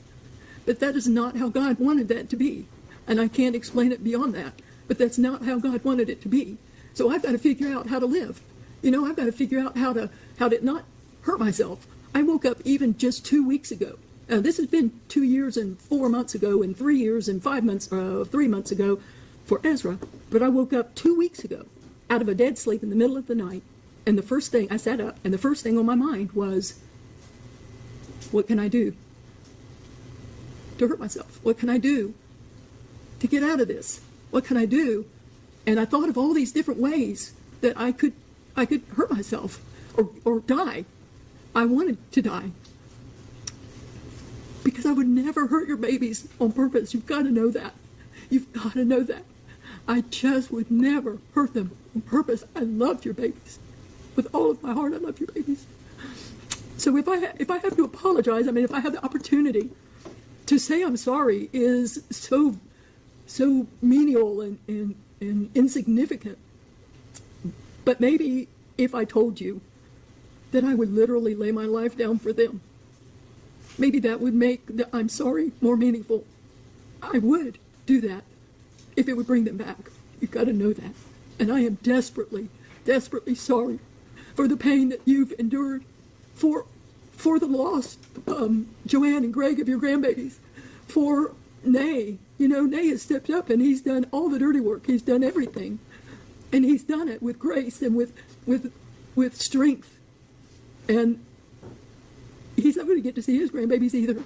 But that is not how God wanted that to be. And I can't explain it beyond that. But that's not how God wanted it to be. So I've got to figure out how to live. You know, I've got to figure out how to not hurt myself. I woke up even just 2 weeks ago. This has been 2 years and 4 months ago, and 3 years and 3 months ago for Ezra. But I woke up 2 weeks ago out of a dead sleep in the middle of the night. And the first thing, I sat up, and the first thing on my mind was, what can I do to hurt myself? What can I do to get out of this? What can I do? And I thought of all these different ways that I could hurt myself or die. I wanted to die because I would never hurt your babies on purpose. You've got to know that. You've got to know that. I just would never hurt them on purpose. I loved your babies. With all of my heart, I love your babies. So if I have to apologize, I mean, if I have the opportunity to say I'm sorry is so menial and insignificant. But maybe if I told you that I would literally lay my life down for them, maybe that would make the I'm sorry more meaningful. I would do that if it would bring them back. You've got to know that. And I am desperately, desperately sorry for the pain that you've endured, for the loss, Joanne and Greg, of your grandbabies, for Nay. You know, Nay has stepped up and he's done all the dirty work. He's done everything. And he's done it with grace and with strength. And he's not going to get to see his grandbabies either.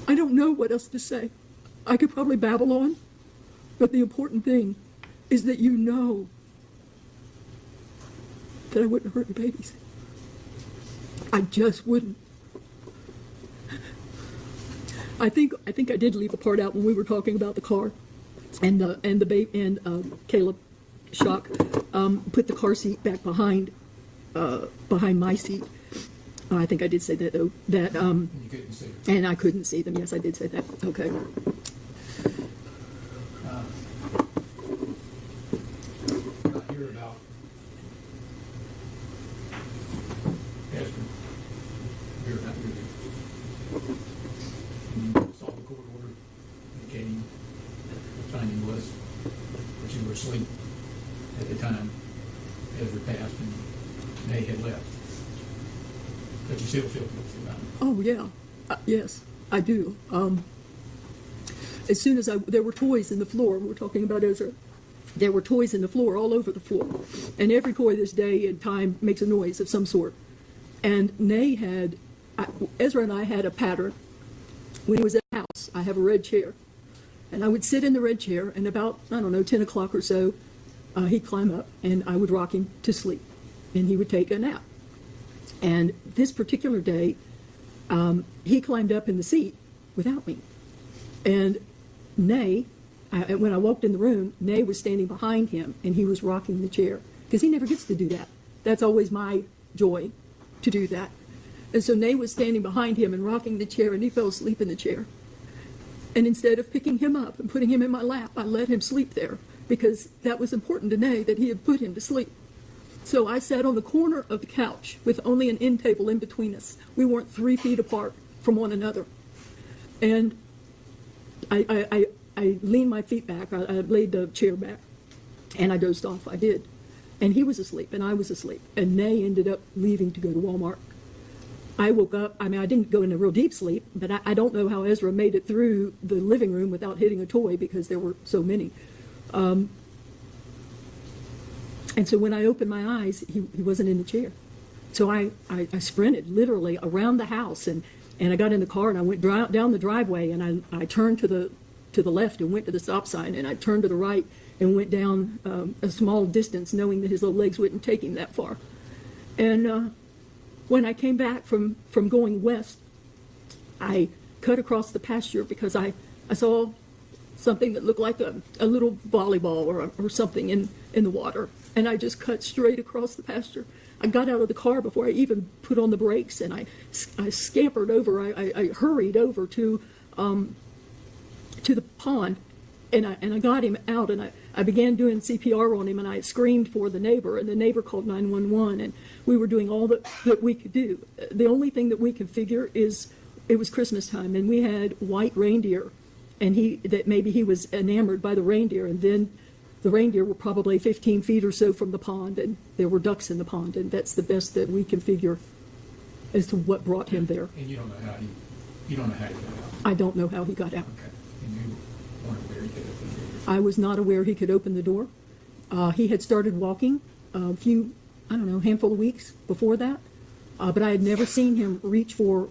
I don't know what else to say. I could probably babble on, but the important thing is that you know that I wouldn't hurt your babies. I just wouldn't. I think I did leave a part out when we were talking about the car, and Caleb Shock put the car seat back behind my seat. I think I did say that though. That You couldn't see it. and I couldn't see them. Yes, I did say that. Okay. I hear about Ezra. You're not really. You saw the court order indicating the finding was that you were asleep at the time Ezra passed and May had left. But you still feel guilty about it? Oh, yeah. Yes, I do. As soon as there were toys in the floor, we're talking about Ezra. There were toys in the floor, all over the floor. And every toy this day and time makes a noise of some sort. And Ezra and I had a pattern. When he was at the house, I have a red chair. And I would sit in the red chair, and about, 10 o'clock or so, he'd climb up, and I would rock him to sleep. And he would take a nap. And this particular day, he climbed up in the seat without me. And Nay, when I walked in the room, Nay was standing behind him, and he was rocking the chair. Because he never gets to do that. That's always my joy, to do that. And so Nay was standing behind him and rocking the chair, and he fell asleep in the chair. And instead of picking him up and putting him in my lap, I let him sleep there, because that was important to Nay, that he had put him to sleep. So I sat on the corner of the couch with only an end table in between us. We weren't 3 feet apart from one another. And I leaned my feet back, I laid the chair back, and I dozed off. I did. And he was asleep, and I was asleep. And Nay ended up leaving to go to Walmart. I woke up, I didn't go into real deep sleep, but I don't know how Ezra made it through the living room without hitting a toy, because there were so many. And so when I opened my eyes, he wasn't in the chair. So I sprinted literally around the house, and I got in the car, and I went down the driveway, and I turned to the left and went to the stop sign, and I turned to the right and went down a small distance, knowing that his little legs wouldn't take him that far. And when I came back from going west, I cut across the pasture, because I saw something that looked like a little volleyball or something in the water. And I just cut straight across the pasture. I got out of the car before I even put on the brakes, and I scampered over. I hurried over to the pond, and I got him out, and I began doing CPR on him, and I screamed for the neighbor, and the neighbor called 911, and we were doing all that we could do. The only thing that we could figure is it was Christmas time, and we had white reindeer, and maybe he was enamored by the reindeer, and then the reindeer were probably 15 feet or so from the pond, and there were ducks in the pond, and that's the best that we can figure as to what brought him there. And you don't know how he got out? I don't know how he got out. Okay. And you weren't aware he could open the door? I was not aware he could open the door. He had started walking a few, handful of weeks before that, but I had never seen him reach for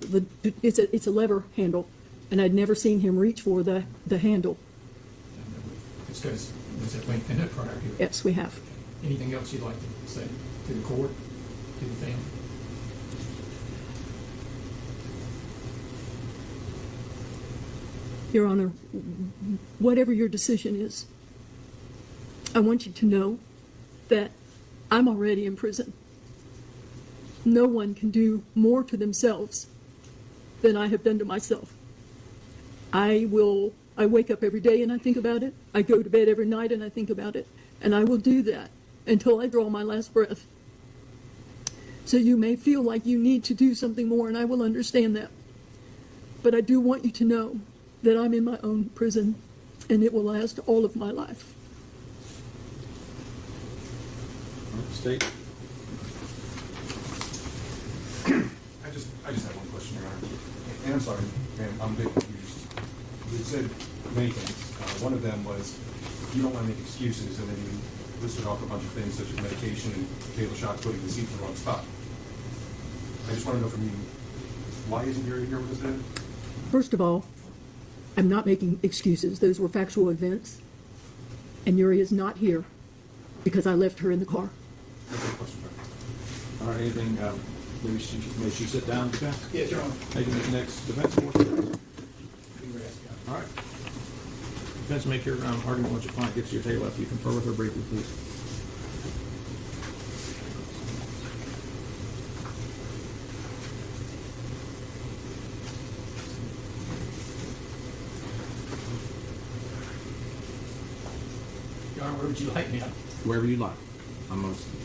it's a lever handle, and I'd never seen him reach for the handle. Discussed this at length in a prior hearing. Yes, we have. Anything else you'd like to say to the court, to the family? Your Honor, whatever your decision is, I want you to know that I'm already in prison. No one can do more to themselves than I have done to myself. I wake up every day and I think about it. I go to bed every night and I think about it. And I will do that until I draw my last breath. So you may feel like you need to do something more, and I will understand that. But I do want you to know that I'm in my own prison, and it will last all of my life. State. I just have one question, Your Honor. And I'm sorry, ma'am, I'm a bit confused. You said many things. One of them was you don't want to make excuses, and then you listed off a bunch of things such as medication and fatal shot, putting the seat in the wrong spot. I just want to know from you, why isn't Uriel here with us today? First of all, I'm not making excuses. Those were factual events. And Uriel is not here because I left her in the car. All right, anything, may she sit down, defense? Yes, Your Honor. Making this next defense force. All right. Defense, make your argument once your client gets to your table. After you confer with her briefly, please. Your Honor, where would you like me? Wherever you like.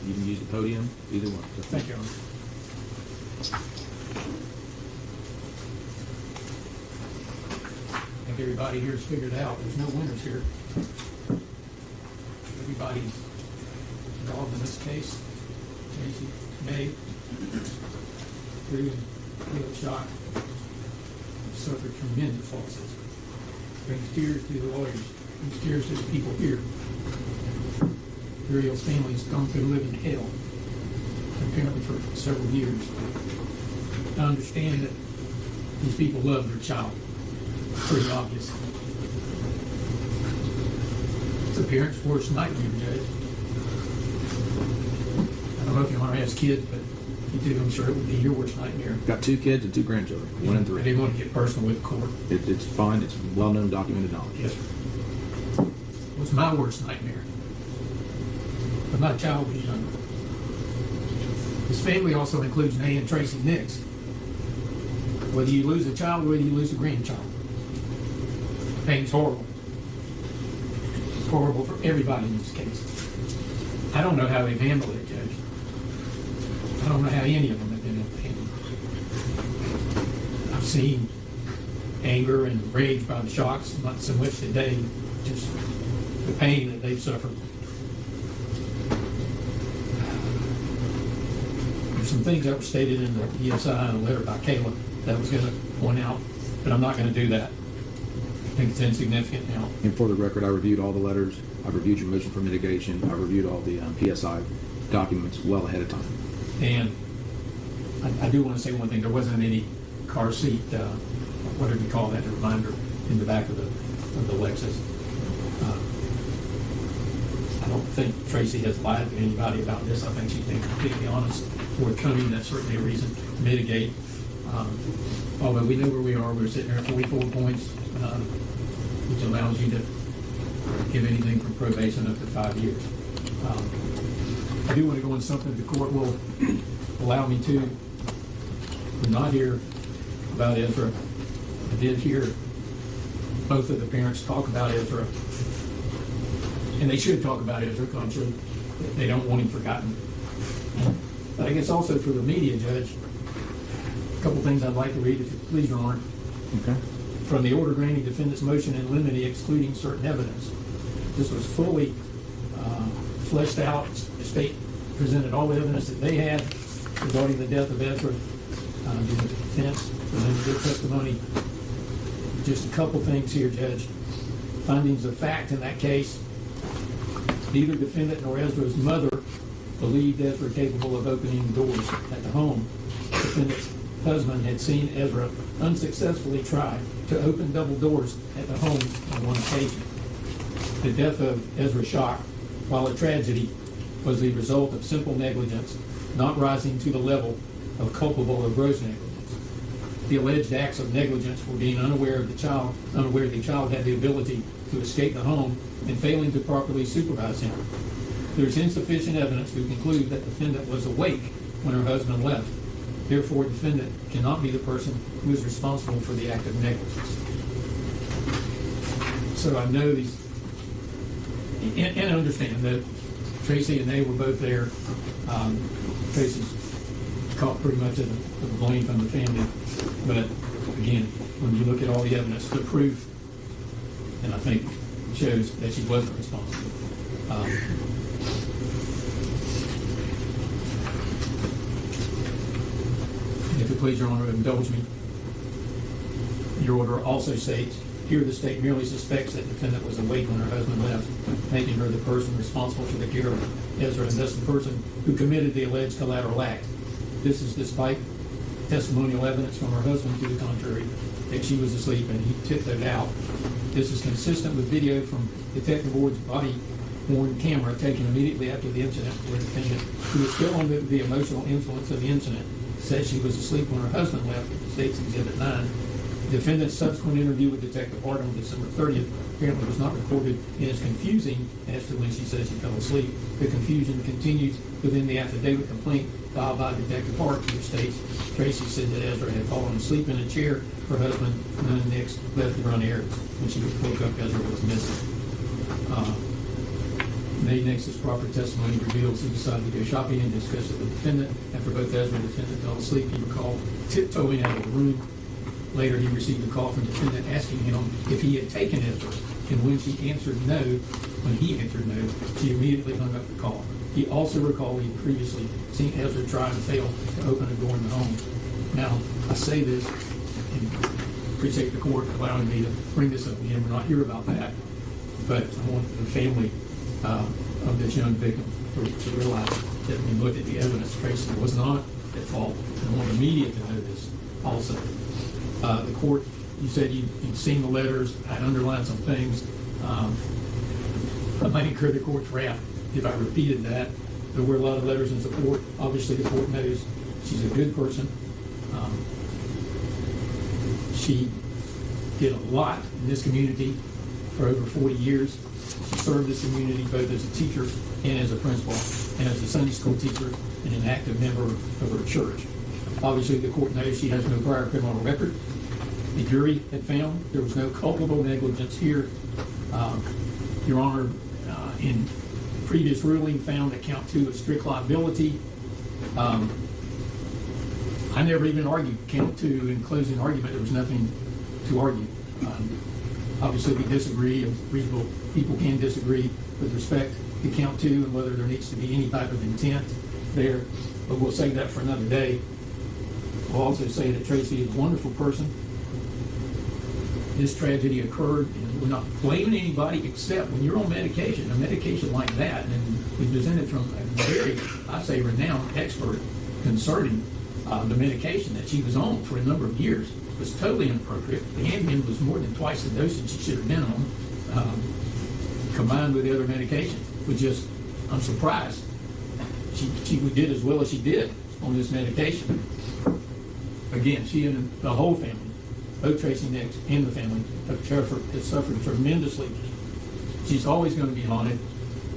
You can use the podium, either one. Thank you, Your Honor. I think everybody here has figured out there's no winners here. Everybody's involved in this case. Tracy, May, Drew, and feel shocked. Suffered tremendous losses. Brings tears to the lawyers, brings tears to the people here. Uriel's family's gone through living hell, apparently for several years. I understand that these people love their child. It's pretty obvious. It's a parent's worst nightmare, Judge. I don't know if you want to ask kids, but if you do, I'm sure it would be your worst nightmare. Got 2 kids and 2 grandchildren, 1 and I 3. didn't want to get personal with the court. It's fine. It's well-known, documented knowledge. Yes, sir. It was my worst nightmare. But my child was younger. His family also includes Nay and Tracy Nick. Whether you lose a child or whether you lose a grandchild, pain's horrible. It's horrible for everybody in this case. I don't know how they've handled it, Judge. I don't know how any of them have been able to handle it. I've seen anger and rage by the shocks, not so much today, just the pain that they've suffered. There's some things that were stated in the ESI and a letter by Kayla that I was going to point out, but I'm not going to do that. I think it's insignificant now. And for the record, I reviewed all the letters. I've reviewed your motion for mitigation. I reviewed all the PSI documents well ahead of time. And I do want to say one thing. There wasn't any car seat, whatever you call that, a reminder in the back of the Lexus. I don't think Tracy has lied to anybody about this. I think she's been completely honest, forthcoming. That's certainly a reason to mitigate. Although we know where we are, we're sitting there at 44 points, which allows you to give anything from probation up to 5 years. I do want to go into something the court will allow me to. We're not here about Ezra. I did hear both of the parents talk about Ezra, and they should talk about Ezra, because I'm sure they don't want him forgotten. But I guess also for the media, Judge, a couple things I'd like to read, if you please, Your Honor. Okay. From the order granting defendant's motion in limine excluding certain evidence. This was fully fleshed out. The state presented all the evidence that they had regarding the death of Ezra. The defense presented their testimony. Just a couple things here, Judge. Findings of fact in that case. Neither defendant nor Ezra's mother believed Ezra capable of opening doors at the home. Defendant's husband had seen Ezra unsuccessfully try to open double doors at the home on one occasion. The death of Ezra Shock, while a tragedy, was the result of simple negligence, not rising to the level of culpable or gross negligence. The alleged acts of negligence were being unaware the child had the ability to escape the home and failing to properly supervise him. There is insufficient evidence to conclude that the defendant was awake when her husband left. Therefore, defendant cannot be the person who is responsible for the act of negligence. So I know these, and I understand that Tracy and they were both there. Tracy's caught pretty much of the blame from the family. But again, when you look at all the evidence, the proof, and I think shows that she wasn't responsible. If it please Your Honor, indulge me. Your order also states, here the state merely suspects that the defendant was awake when her husband left, making her the person responsible for the care of Ezra, and thus the person who committed the alleged collateral act. This is despite testimonial evidence from her husband to the contrary, that she was asleep and he tipped it out. This is consistent with video from Detective Ward's body-worn camera taken immediately after the incident, where the defendant, who was still under the emotional influence of the incident, said she was asleep when her husband left, states Exhibit 9. The defendant's subsequent interview with Detective Hart on December 30th apparently was not recorded and is confusing as to when she says she fell asleep. The confusion continues within the affidavit complaint filed by Detective Hart, which states Tracy said that Ezra had fallen asleep in a chair. Her husband, Nunn Nix, left to run errands. When she woke up, Ezra was missing. May Nix's proper testimony reveals he decided to go shopping and discuss it with the defendant. After both Ezra and the defendant fell asleep, he recalled tiptoeing out of the room. Later, he received a call from the defendant asking him if he had taken Ezra, and when he answered no, she immediately hung up the call. He also recalled he had previously seen Ezra try and fail to open a door in the home. Now, I say this, and appreciate the court allowing me to bring this up again. We're not here about that. But I want the family of this young victim to realize that when we looked at the evidence, Tracy was not at fault. And I want the media to know this also. The court, you said you'd seen the letters. I'd underlined some things. I might incur the court's wrath if I repeated that. There were a lot of letters in support. Obviously, the court knows she's a good person. She did a lot in this community for over 40 years. She served this community both as a teacher and as a principal, and as a Sunday school teacher and an active member of her church. Obviously, the court knows she has no prior criminal record. The jury had found there was no culpable negligence here. Your Honor, in previous ruling, found that count 2 was strict liability. I never even argued count 2 in closing argument. There was nothing to argue. Obviously, we disagree, and reasonable people can disagree with respect to count 2 and whether there needs to be any type of intent there, but we'll save that for another day. We'll also say that Tracy is a wonderful person. This tragedy occurred, and we're not blaming anybody except when you're on medication, a medication like that, and we presented from a very, I say, renowned expert concerning the medication that she was on for a number of years was totally inappropriate. The Ambien was more than twice the dosage she should have been on, combined with the other medication. I'm surprised she did as well as she did on this medication. Again, she and the whole family, both Tracy Nick and the family, have suffered tremendously. She's always going to be haunted.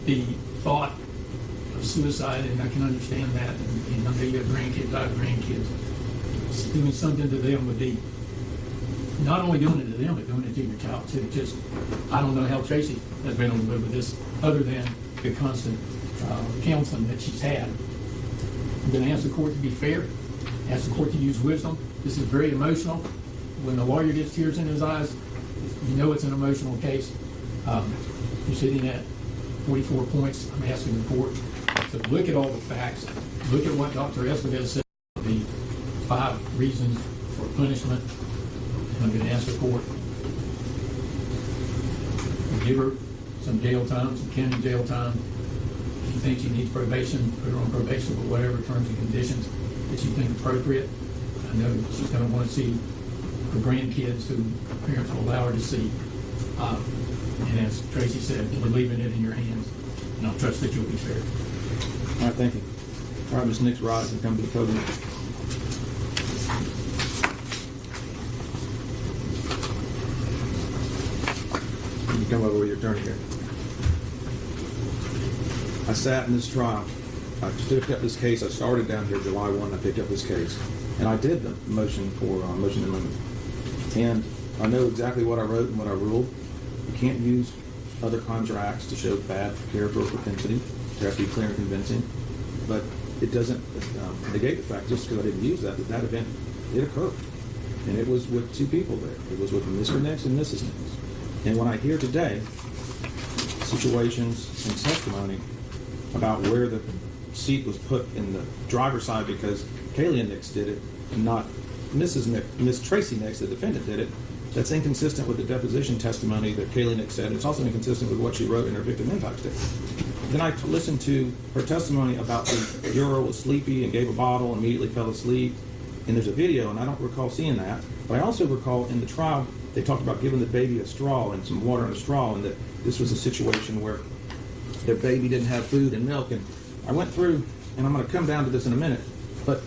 The thought of suicide, and I can understand that, and I know you have grandkids, I have grandkids. Doing something to them would be not only doing it to them, but doing it to your child too. Just, I don't know how Tracy has been able to live with this other than the constant counseling that she's had. I'm going to ask the court to be fair, ask the court to use wisdom. This is very emotional. When the lawyer gets tears in his eyes, you know it's an emotional case. You're sitting at 44 points. I'm asking the court to look at all the facts, look at what Dr. Ezra said, the 5 reasons for punishment. And I'm going to ask the court to give her some jail time, some county jail time. If you think she needs probation, put her on probation with whatever terms and conditions that you think appropriate. I know she's going to want to see her grandkids who parents will allow her to see. And as Tracy said, we're leaving it in your hands, and I'll trust that you'll be fair. All right, thank you. All right, Ms. Nick's rise and come to the podium. You come over with your attorney here. I sat in this trial. I picked up this case. I started down here July 1. I picked up this case, and I did the motion for motion to limit. And I know exactly what I wrote and what I ruled. You can't use other crimes or acts to show bad character or propensity. They have to be clear and convincing. But it doesn't negate the fact, just because I didn't use that event did occur. And it was with 2 people there. It was with Mr. Nix and Mrs. Nix. And when I hear today situations and testimony about where the seat was put in the driver's side because Kaylee Nix did it, and not Mrs. Nix, Miss Tracy Nix, the defendant, did it, that's inconsistent with the deposition testimony that Kaylee Nix said. It's also inconsistent with what she wrote in her victim impact statement. Then I listened to her testimony about the Uriel was sleepy and gave a bottle and immediately fell asleep. And there's a video, and I don't recall seeing that. But I also recall in the trial, they talked about giving the baby a straw and some water and a straw, and that this was a situation where their baby didn't have food and milk. And I went through, and I'm going to come down to this in a minute, but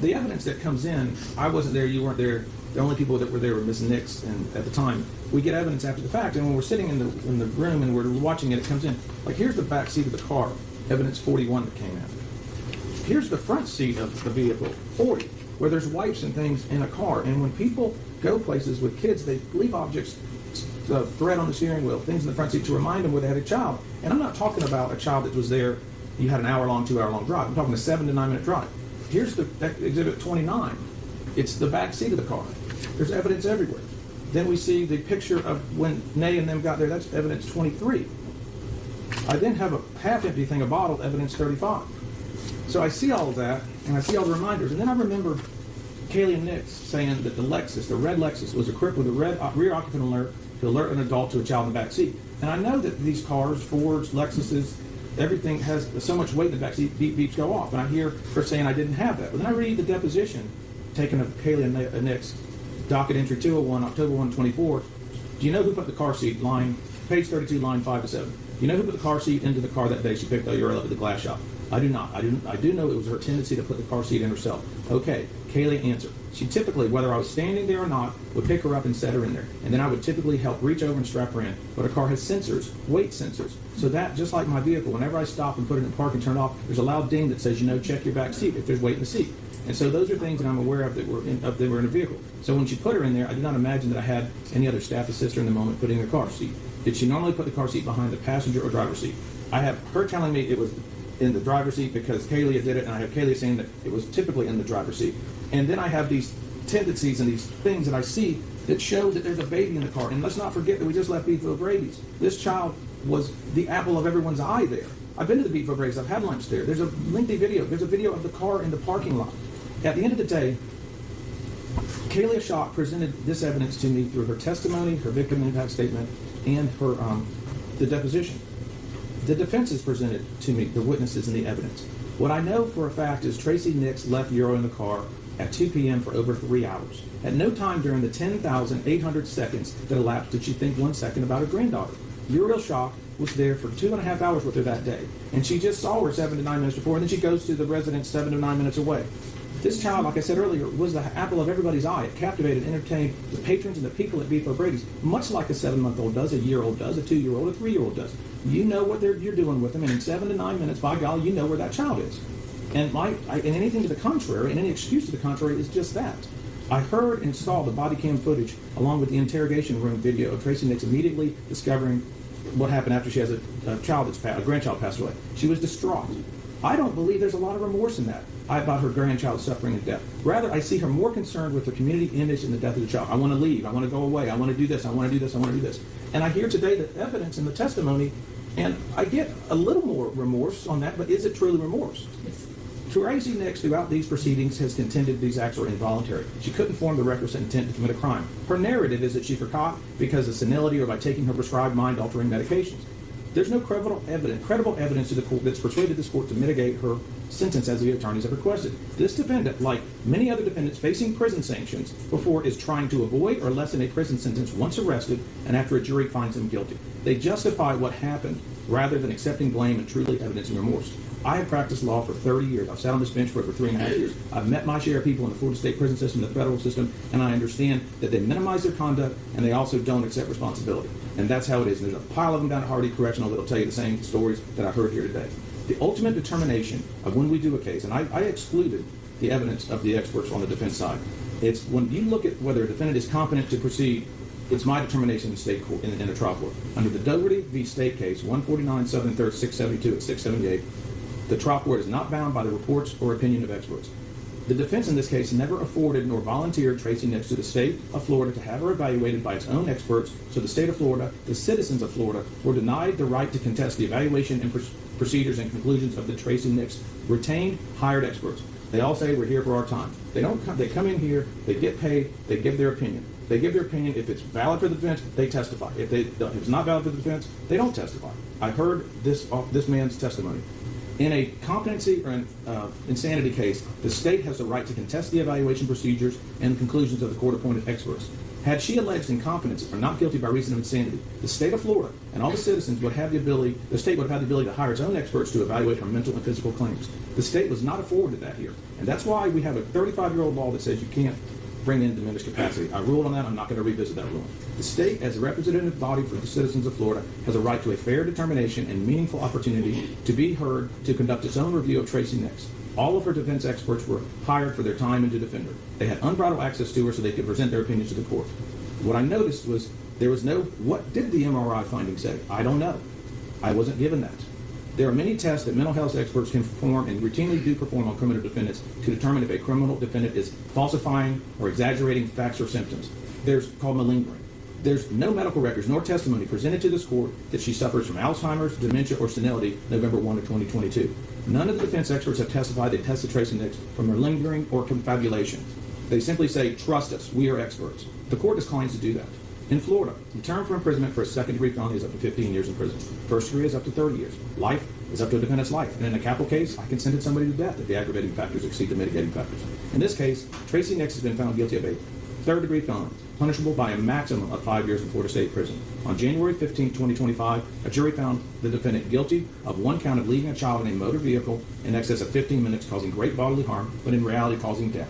the evidence that comes in, I wasn't there, you weren't there. The only people that were there were Ms. Nix, and at the time, we get evidence after the fact, and when we're sitting in the room and we're watching it, it comes in. Like, here's the back seat of the car, evidence 41 that came out. Here's the front seat of the vehicle, 40, where there's wipes and things in a car. And when people go places with kids, they leave objects, thread on the steering wheel, things in the front seat to remind them where they had a child. And I'm not talking about a child that was there, you had an hour-long, 2-hour-long drive. I'm talking a 7 to 9 minute drive. Here's that exhibit 29. It's the back seat of the car. There's evidence everywhere. Then we see the picture of when Nay and them got there. That's evidence 23. I then have a half-empty thing, a bottle, evidence 35. So I see all of that, and I see all the reminders. And then I remember Kaylee Nick saying that the Lexus, the red Lexus, was equipped with a red rear occupant alert to alert an adult to a child in the back seat. And I know that these cars, Fords, Lexuses, everything has so much weight in the back seat, beep beeps go off. And I hear her saying I didn't have that. But then I read the deposition taken of Kaylee Nick's docket entry 201, October 1, 24. Do you know who put the car seat, page 32, line 5 to 7? Do you know who put the car seat into the car that day she picked up Uriel up at the glass shop? I do not. I do know it was her tendency to put the car seat in herself. Okay, Kaylee answered. She typically, whether I was standing there or not, would pick her up and set her in there. And then I would typically help reach over and strap her in. But a car has sensors, weight sensors. So that, just like my vehicle, whenever I stop and put it in park and turn it off, there's a loud ding that says, check your back seat if there's weight in the seat. And so those are things that I'm aware of that were in a vehicle. So when she put her in there, I did not imagine that I had any other staff assist her in the moment putting her car seat. Did she normally put the car seat behind the passenger or driver's seat? I have her telling me it was in the driver's seat because Kaylee did it, and I have Kaylee saying that it was typically in the driver's seat. And then I have these tendencies and these things that I see that show that there's a baby in the car. And let's not forget that we just left Beefville Brady's. This child was the apple of everyone's eye there. I've been to the Beefville Brady's. I've had lunch there. There's a lengthy video. There's a video of the car in the parking lot. At the end of the day, Kaylee Shock presented this evidence to me through her testimony, her victim impact statement, and her the deposition. The defense has presented to me the witnesses and the evidence. What I know for a fact is Tracy Nick left Uriel in the car at 2 p.m. for over 3 hours. At no time during the 10,800 seconds that elapsed did she think 1 second about her granddaughter. Uriel Shock was there for 2.5 hours with her that day, and she just saw her 7 to 9 minutes before, and then she goes to the residence 7 to 9 minutes away. This child, like I said earlier, was the apple of everybody's eye. It captivated, entertained the patrons and the people at Beefville Brady's, much like a 7-month-old does, a year-old does, a 2-year-old, a 3-year-old does. You know what you're doing with them, and in 7 to 9 minutes, by golly, you know where that child is. And anything to the contrary, and any excuse to the contrary, is just that. I heard and saw the body cam footage along with the interrogation room video of Tracy Nick immediately discovering what happened after she has a grandchild passed away. She was distraught. I don't believe there's a lot of remorse in that about her grandchild suffering and death. Rather, I see her more concerned with the community image and the death of the child. I want to leave. I want to go away. I want to do this. I want to do this. I want to do this. And I hear today the evidence and the testimony, and I get a little more remorse on that, but is it truly remorse? Tracy Nick, throughout these proceedings, has contended these acts are involuntary. She couldn't form the requisite intent to commit a crime. Her narrative is that she forgot because of senility or by taking her prescribed mind-altering medications. There's no credible evidence to the court that's persuaded this court to mitigate her sentence as the attorneys have requested. This defendant, like many other defendants facing prison sanctions before, is trying to avoid or lessen a prison sentence once arrested and after a jury finds him guilty. They justify what happened rather than accepting blame and truly evidencing remorse. I have practiced law for 30 years. I've sat on this bench for over 3.5 years. I've met my share of people in the Florida state prison system, the federal system, and I understand that they minimize their conduct and they also don't accept responsibility. And that's how it is. And there's a pile of them down at Hardy Correctional that will tell you the same stories that I heard here today. The ultimate determination of when we do a case, and I excluded the evidence of the experts on the defense side. It's when you look at whether a defendant is competent to proceed, it's my determination in state court, in a trial court. Under the Dougherty v. State case, 149 Southern 3rd, 672 at 678, the trial court is not bound by the reports or opinion of experts. The defense in this case never afforded nor volunteered Tracy Nick to the state of Florida to have her evaluated by its own experts, so the state of Florida, the citizens of Florida, were denied the right to contest the evaluation and procedures and conclusions of the Tracy Nick's retained, hired experts. They all say we're here for our time. They come in here, they get paid, they give their opinion. They give their opinion. If it's valid for the defense, they testify. If it's not valid for the defense, they don't testify. I heard this man's testimony. In a competency or an insanity case, the state has the right to contest the evaluation procedures and conclusions of the court-appointed experts. Had she alleged incompetence or not guilty by reason of insanity, the state of Florida and all the citizens would have the state would have the ability to hire its own experts to evaluate her mental and physical claims. The state was not afforded that here. And that's why we have a 35-year-old law that says you can't bring in diminished capacity. I ruled on that. I'm not going to revisit that ruling. The state, as a representative body for the citizens of Florida, has a right to a fair determination and meaningful opportunity to be heard to conduct its own review of Tracy Nick. All of her defense experts were hired for their time and to defend her. They had unbridled access to her so they could present their opinions to the court. What I noticed was there was no, what did the MRI finding say? I don't know. I wasn't given that. There are many tests that mental health experts can perform and routinely do perform on criminal defendants to determine if a criminal defendant is falsifying or exaggerating facts or symptoms. There's called malingering. There's no medical records nor testimony presented to this court that she suffers from Alzheimer's, dementia, or senility November 1 of 2022. None of the defense experts have testified they tested Tracy Nick for malingering or confabulation. They simply say, trust us, we are experts. The court declines to do that. In Florida, the term for imprisonment for a second-degree felony is up to 15 years in prison. First degree is up to 30 years. Life is up to a defendant's life. And in a capital case, I can sentence somebody to death if the aggravating factors exceed the mitigating factors. In this case, Tracy Nick has been found guilty of a third-degree felony, punishable by a maximum of 5 years in Florida State Prison. On January 15, 2025, a jury found the defendant guilty of one count of leaving a child in a motor vehicle in excess of 15 minutes, causing great bodily harm, but in reality causing death,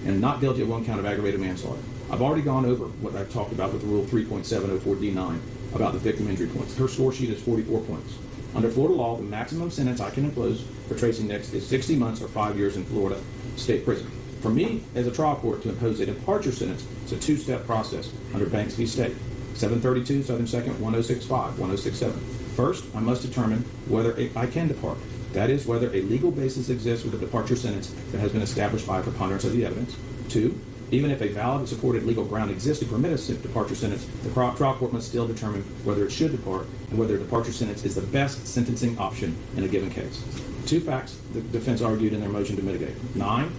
and not guilty of one count of aggravated manslaughter. I've already gone over what I've talked about with Rule 3.704D9 about the victim injury points. Her score sheet is 44 points. Under Florida law, the maximum sentence I can impose for Tracy Nick is 60 months or 5 years in Florida State Prison. For me, as a trial court, to impose a departure sentence, it's a two-step process under Banks v. State, 732 Southern 2nd, 1065, 1067. First, I must determine whether I can depart. That is, whether a legal basis exists with a departure sentence that has been established by a preponderance of the evidence. Two, even if a valid and supported legal ground exists to permit a departure sentence, the trial court must still determine whether it should depart and whether a departure sentence is the best sentencing option in a given case. Two facts the defense argued in their motion to mitigate. 9,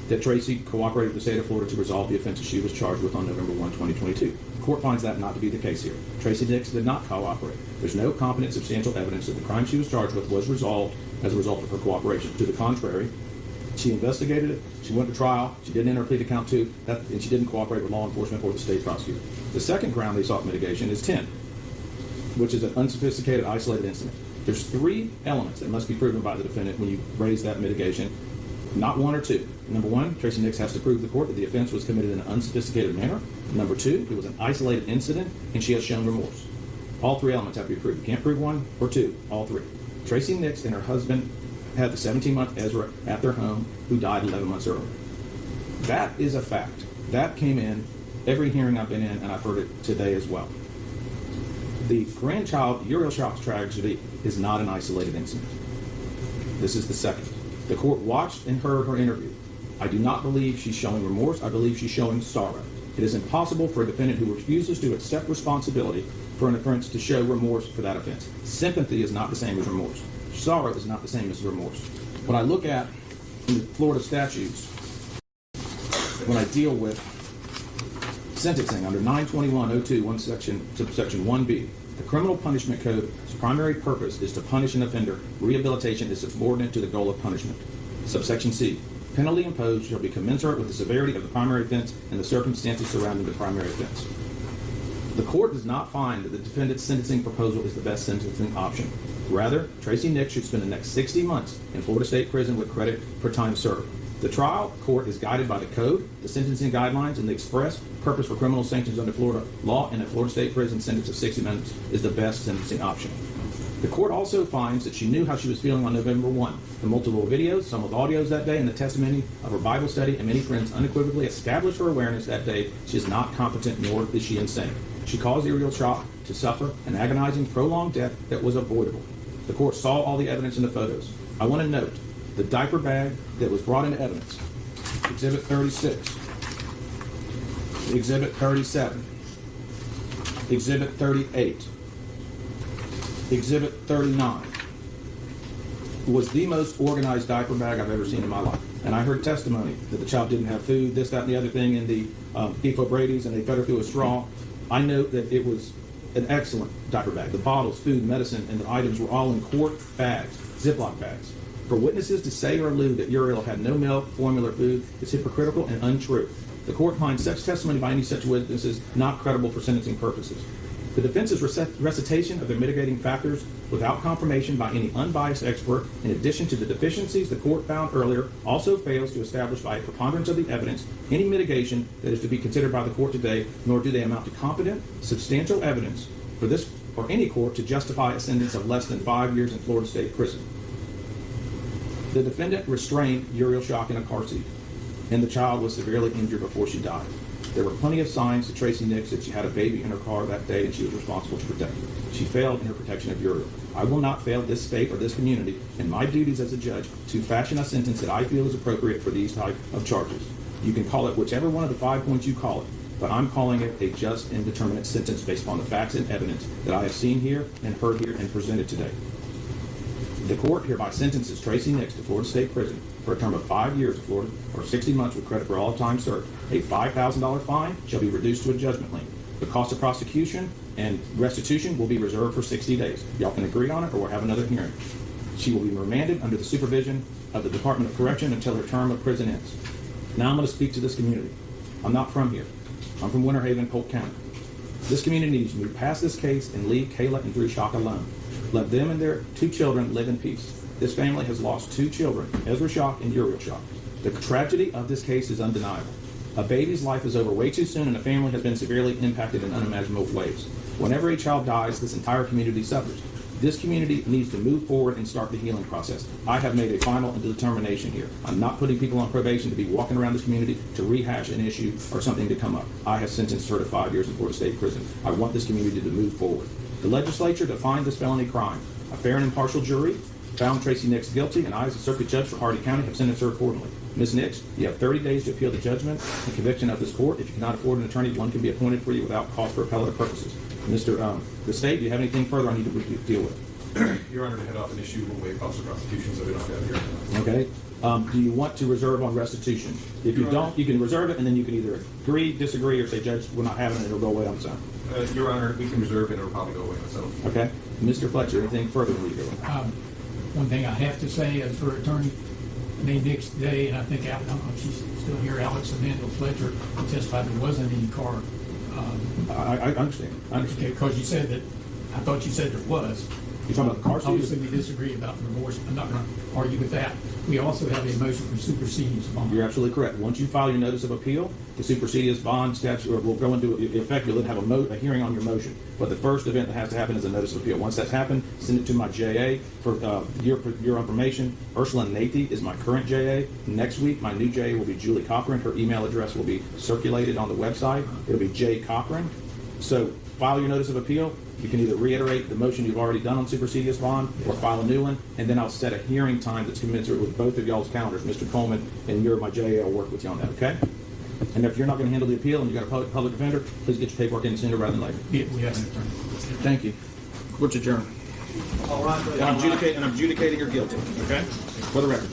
that Tracy cooperated with the state of Florida to resolve the offenses she was charged with on November 1, 2022. The court finds that not to be the case here. Tracy Nick did not cooperate. There's no competent, substantial evidence that the crime she was charged with was resolved as a result of her cooperation. To the contrary, she investigated it, she went to trial, she didn't enter a plea to count 2, and she didn't cooperate with law enforcement or the state prosecutor. The second ground they sought mitigation is 10, which is an unsophisticated, isolated incident. There's 3 elements that must be proven by the defendant when you raise that mitigation, not 1 or 2. Number 1, Tracy Nick has to prove to the court that the offense was committed in an unsophisticated manner. Number 2, it was an isolated incident, and she has shown remorse. All 3 elements have to be proved. You can't prove 1 or 2, all 3. Tracy Nick and her husband had the 17-month Ezra at their home, who died 11 months earlier. That is a fact. That came in every hearing I've been in, and I've heard it today as well. The grandchild Uriel tragedy is not an isolated incident. This is the second. The court watched and heard her interview. I do not believe she's showing remorse. I believe she's showing sorrow. It is impossible for a defendant who refuses to accept responsibility for an offense to show remorse for that offense. Sympathy is not the same as remorse. Sorrow is not the same as remorse. When I look at in the Florida statutes, when I deal with sentencing under 921.02, subsection 1B, the criminal punishment code's primary purpose is to punish an offender. Rehabilitation is subordinate to the goal of punishment. Subsection C, penalty imposed shall be commensurate with the severity of the primary offense and the circumstances surrounding the primary offense. The court does not find that the defendant's sentencing proposal is the best sentencing option. Rather, Tracy Nick should spend the next 60 months in Florida State Prison with credit for time served. The trial court is guided by the code, the sentencing guidelines, and the express purpose for criminal sanctions under Florida law, and a Florida State Prison sentence of 60 months is the best sentencing option. The court also finds that she knew how she was feeling on November 1. The multiple videos, some with audios that day, and the testimony of her Bible study and many friends unequivocally established her awareness that day she is not competent, nor is she insane. She caused Uriel to suffer an agonizing, prolonged death that was avoidable. The court saw all the evidence in the photos. I want to note the diaper bag that was brought into evidence, Exhibit 36, Exhibit 37, Exhibit 38, Exhibit 39, was the most organized diaper bag I've ever seen in my life. And I heard testimony that the child didn't have food, this, that, and the other thing in the Eco Brady's, and they fed her through a straw. I know that it was an excellent diaper bag. The bottles, food, medicine, and the items were all in quart bags, Ziploc bags. For witnesses to say or allude that Uriel had no milk, formula, or food is hypocritical and untrue. The court finds such testimony by any such witnesses not credible for sentencing purposes. The defense's recitation of the mitigating factors without confirmation by any unbiased expert, in addition to the deficiencies the court found earlier, also fails to establish by a preponderance of the evidence any mitigation that is to be considered by the court today, nor do they amount to competent, substantial evidence for this or any court to justify a sentence of less than 5 years in Florida State Prison. The defendant restrained Uriel in a car seat, and the child was severely injured before she died. There were plenty of signs to Tracy Nick that she had a baby in her car that day and she was responsible to protect it. She failed in her protection of Uriel. I will not fail this state or this community in my duties as a judge to fashion a sentence that I feel is appropriate for these type of charges. You can call it whichever one of the 5 points you call it, but I'm calling it a just and determinate sentence based upon the facts and evidence that I have seen here and heard here and presented today. The court hereby sentences Tracy Nick to Florida State Prison for for a term of 5 years in Florida or 60 months with credit for all time served. A $5,000 fine shall be reduced to a judgment lien. The cost of prosecution and restitution will be reserved for 60 days. Y'all can agree on it, or we'll have another hearing. She will be remanded under the supervision of the Department of Correction until her term of prison ends. Now I'm going to speak to this community. I'm not from here. I'm from Winter Haven, Polk County. This community needs to move past this case and leave Kayla and Drew Shock alone. Let them and their 2 children live in peace. This family has lost 2 children, Ezra Shock and Uriel Shock. The tragedy of this case is undeniable. A baby's life is over way too soon, and a family has been severely impacted in unimaginable ways. Whenever a child dies, this entire community suffers. This community needs to move forward and start the healing process. I have made a final determination here. I'm not putting people on probation to be walking around this community to rehash an issue or something to come up. I have sentenced her to 5 years in Florida State Prison. I want this community to move forward. The legislature defined this felony crime. A fair and impartial jury found Tracy Nick guilty, and I, as a circuit judge for Hardy County, have sentenced her accordingly. Ms. Nix, you have 30 days to appeal the judgment and conviction of this court. If you cannot afford an attorney, one can be appointed for you without cost for appellate purposes. The state, do you have anything further I need to deal with? Your Honor, to head off an issue will waive costs of prosecution, so we don't have here. Okay. Do you want to reserve on restitution? If you don't, you can reserve it, and then you can either agree, disagree, or say, Judge, we're not having it, it'll go away on its own. Your Honor, we can reserve it, it'll probably go away on its own. Okay. Mr. Fletcher, anything further we need to do? One thing I have to say is her attorney named Nick's today, and I think I don't know if she's still here, Alex Amanda Fletcher, testified there wasn't any car. I understand. I understand. Because you said that, I thought you said there was. You're talking about the car seat? Obviously, we disagree about the remorse. I'm not going to argue with that. We also have a motion for supersedious bond. You're absolutely correct. Once you file your notice of appeal, the supersedious bond statute will go into effect. You'll then have a hearing on your motion. But the first event that has to happen is a notice of appeal. Once that's happened, send it to my JA. For your information, Ursula Nathy is my current JA. Next week, my new JA will be Julie Cochran. Her email address will be circulated on the website. It'll be J. Cochran. So file your notice of appeal. You can either reiterate the motion you've already done on supersedious bond or file a new one, and then I'll set a hearing time that's commensurate with both of y'all's calendars. Mr. Coleman and you're my JA will work with you on that, okay? And if you're not going to handle the appeal and you've got a public defender, please get your paperwork in sooner rather than later. Yeah, we have an attorney. Thank you. Court's adjourned. All right. And I'm adjudicating her guilty, okay? For the record.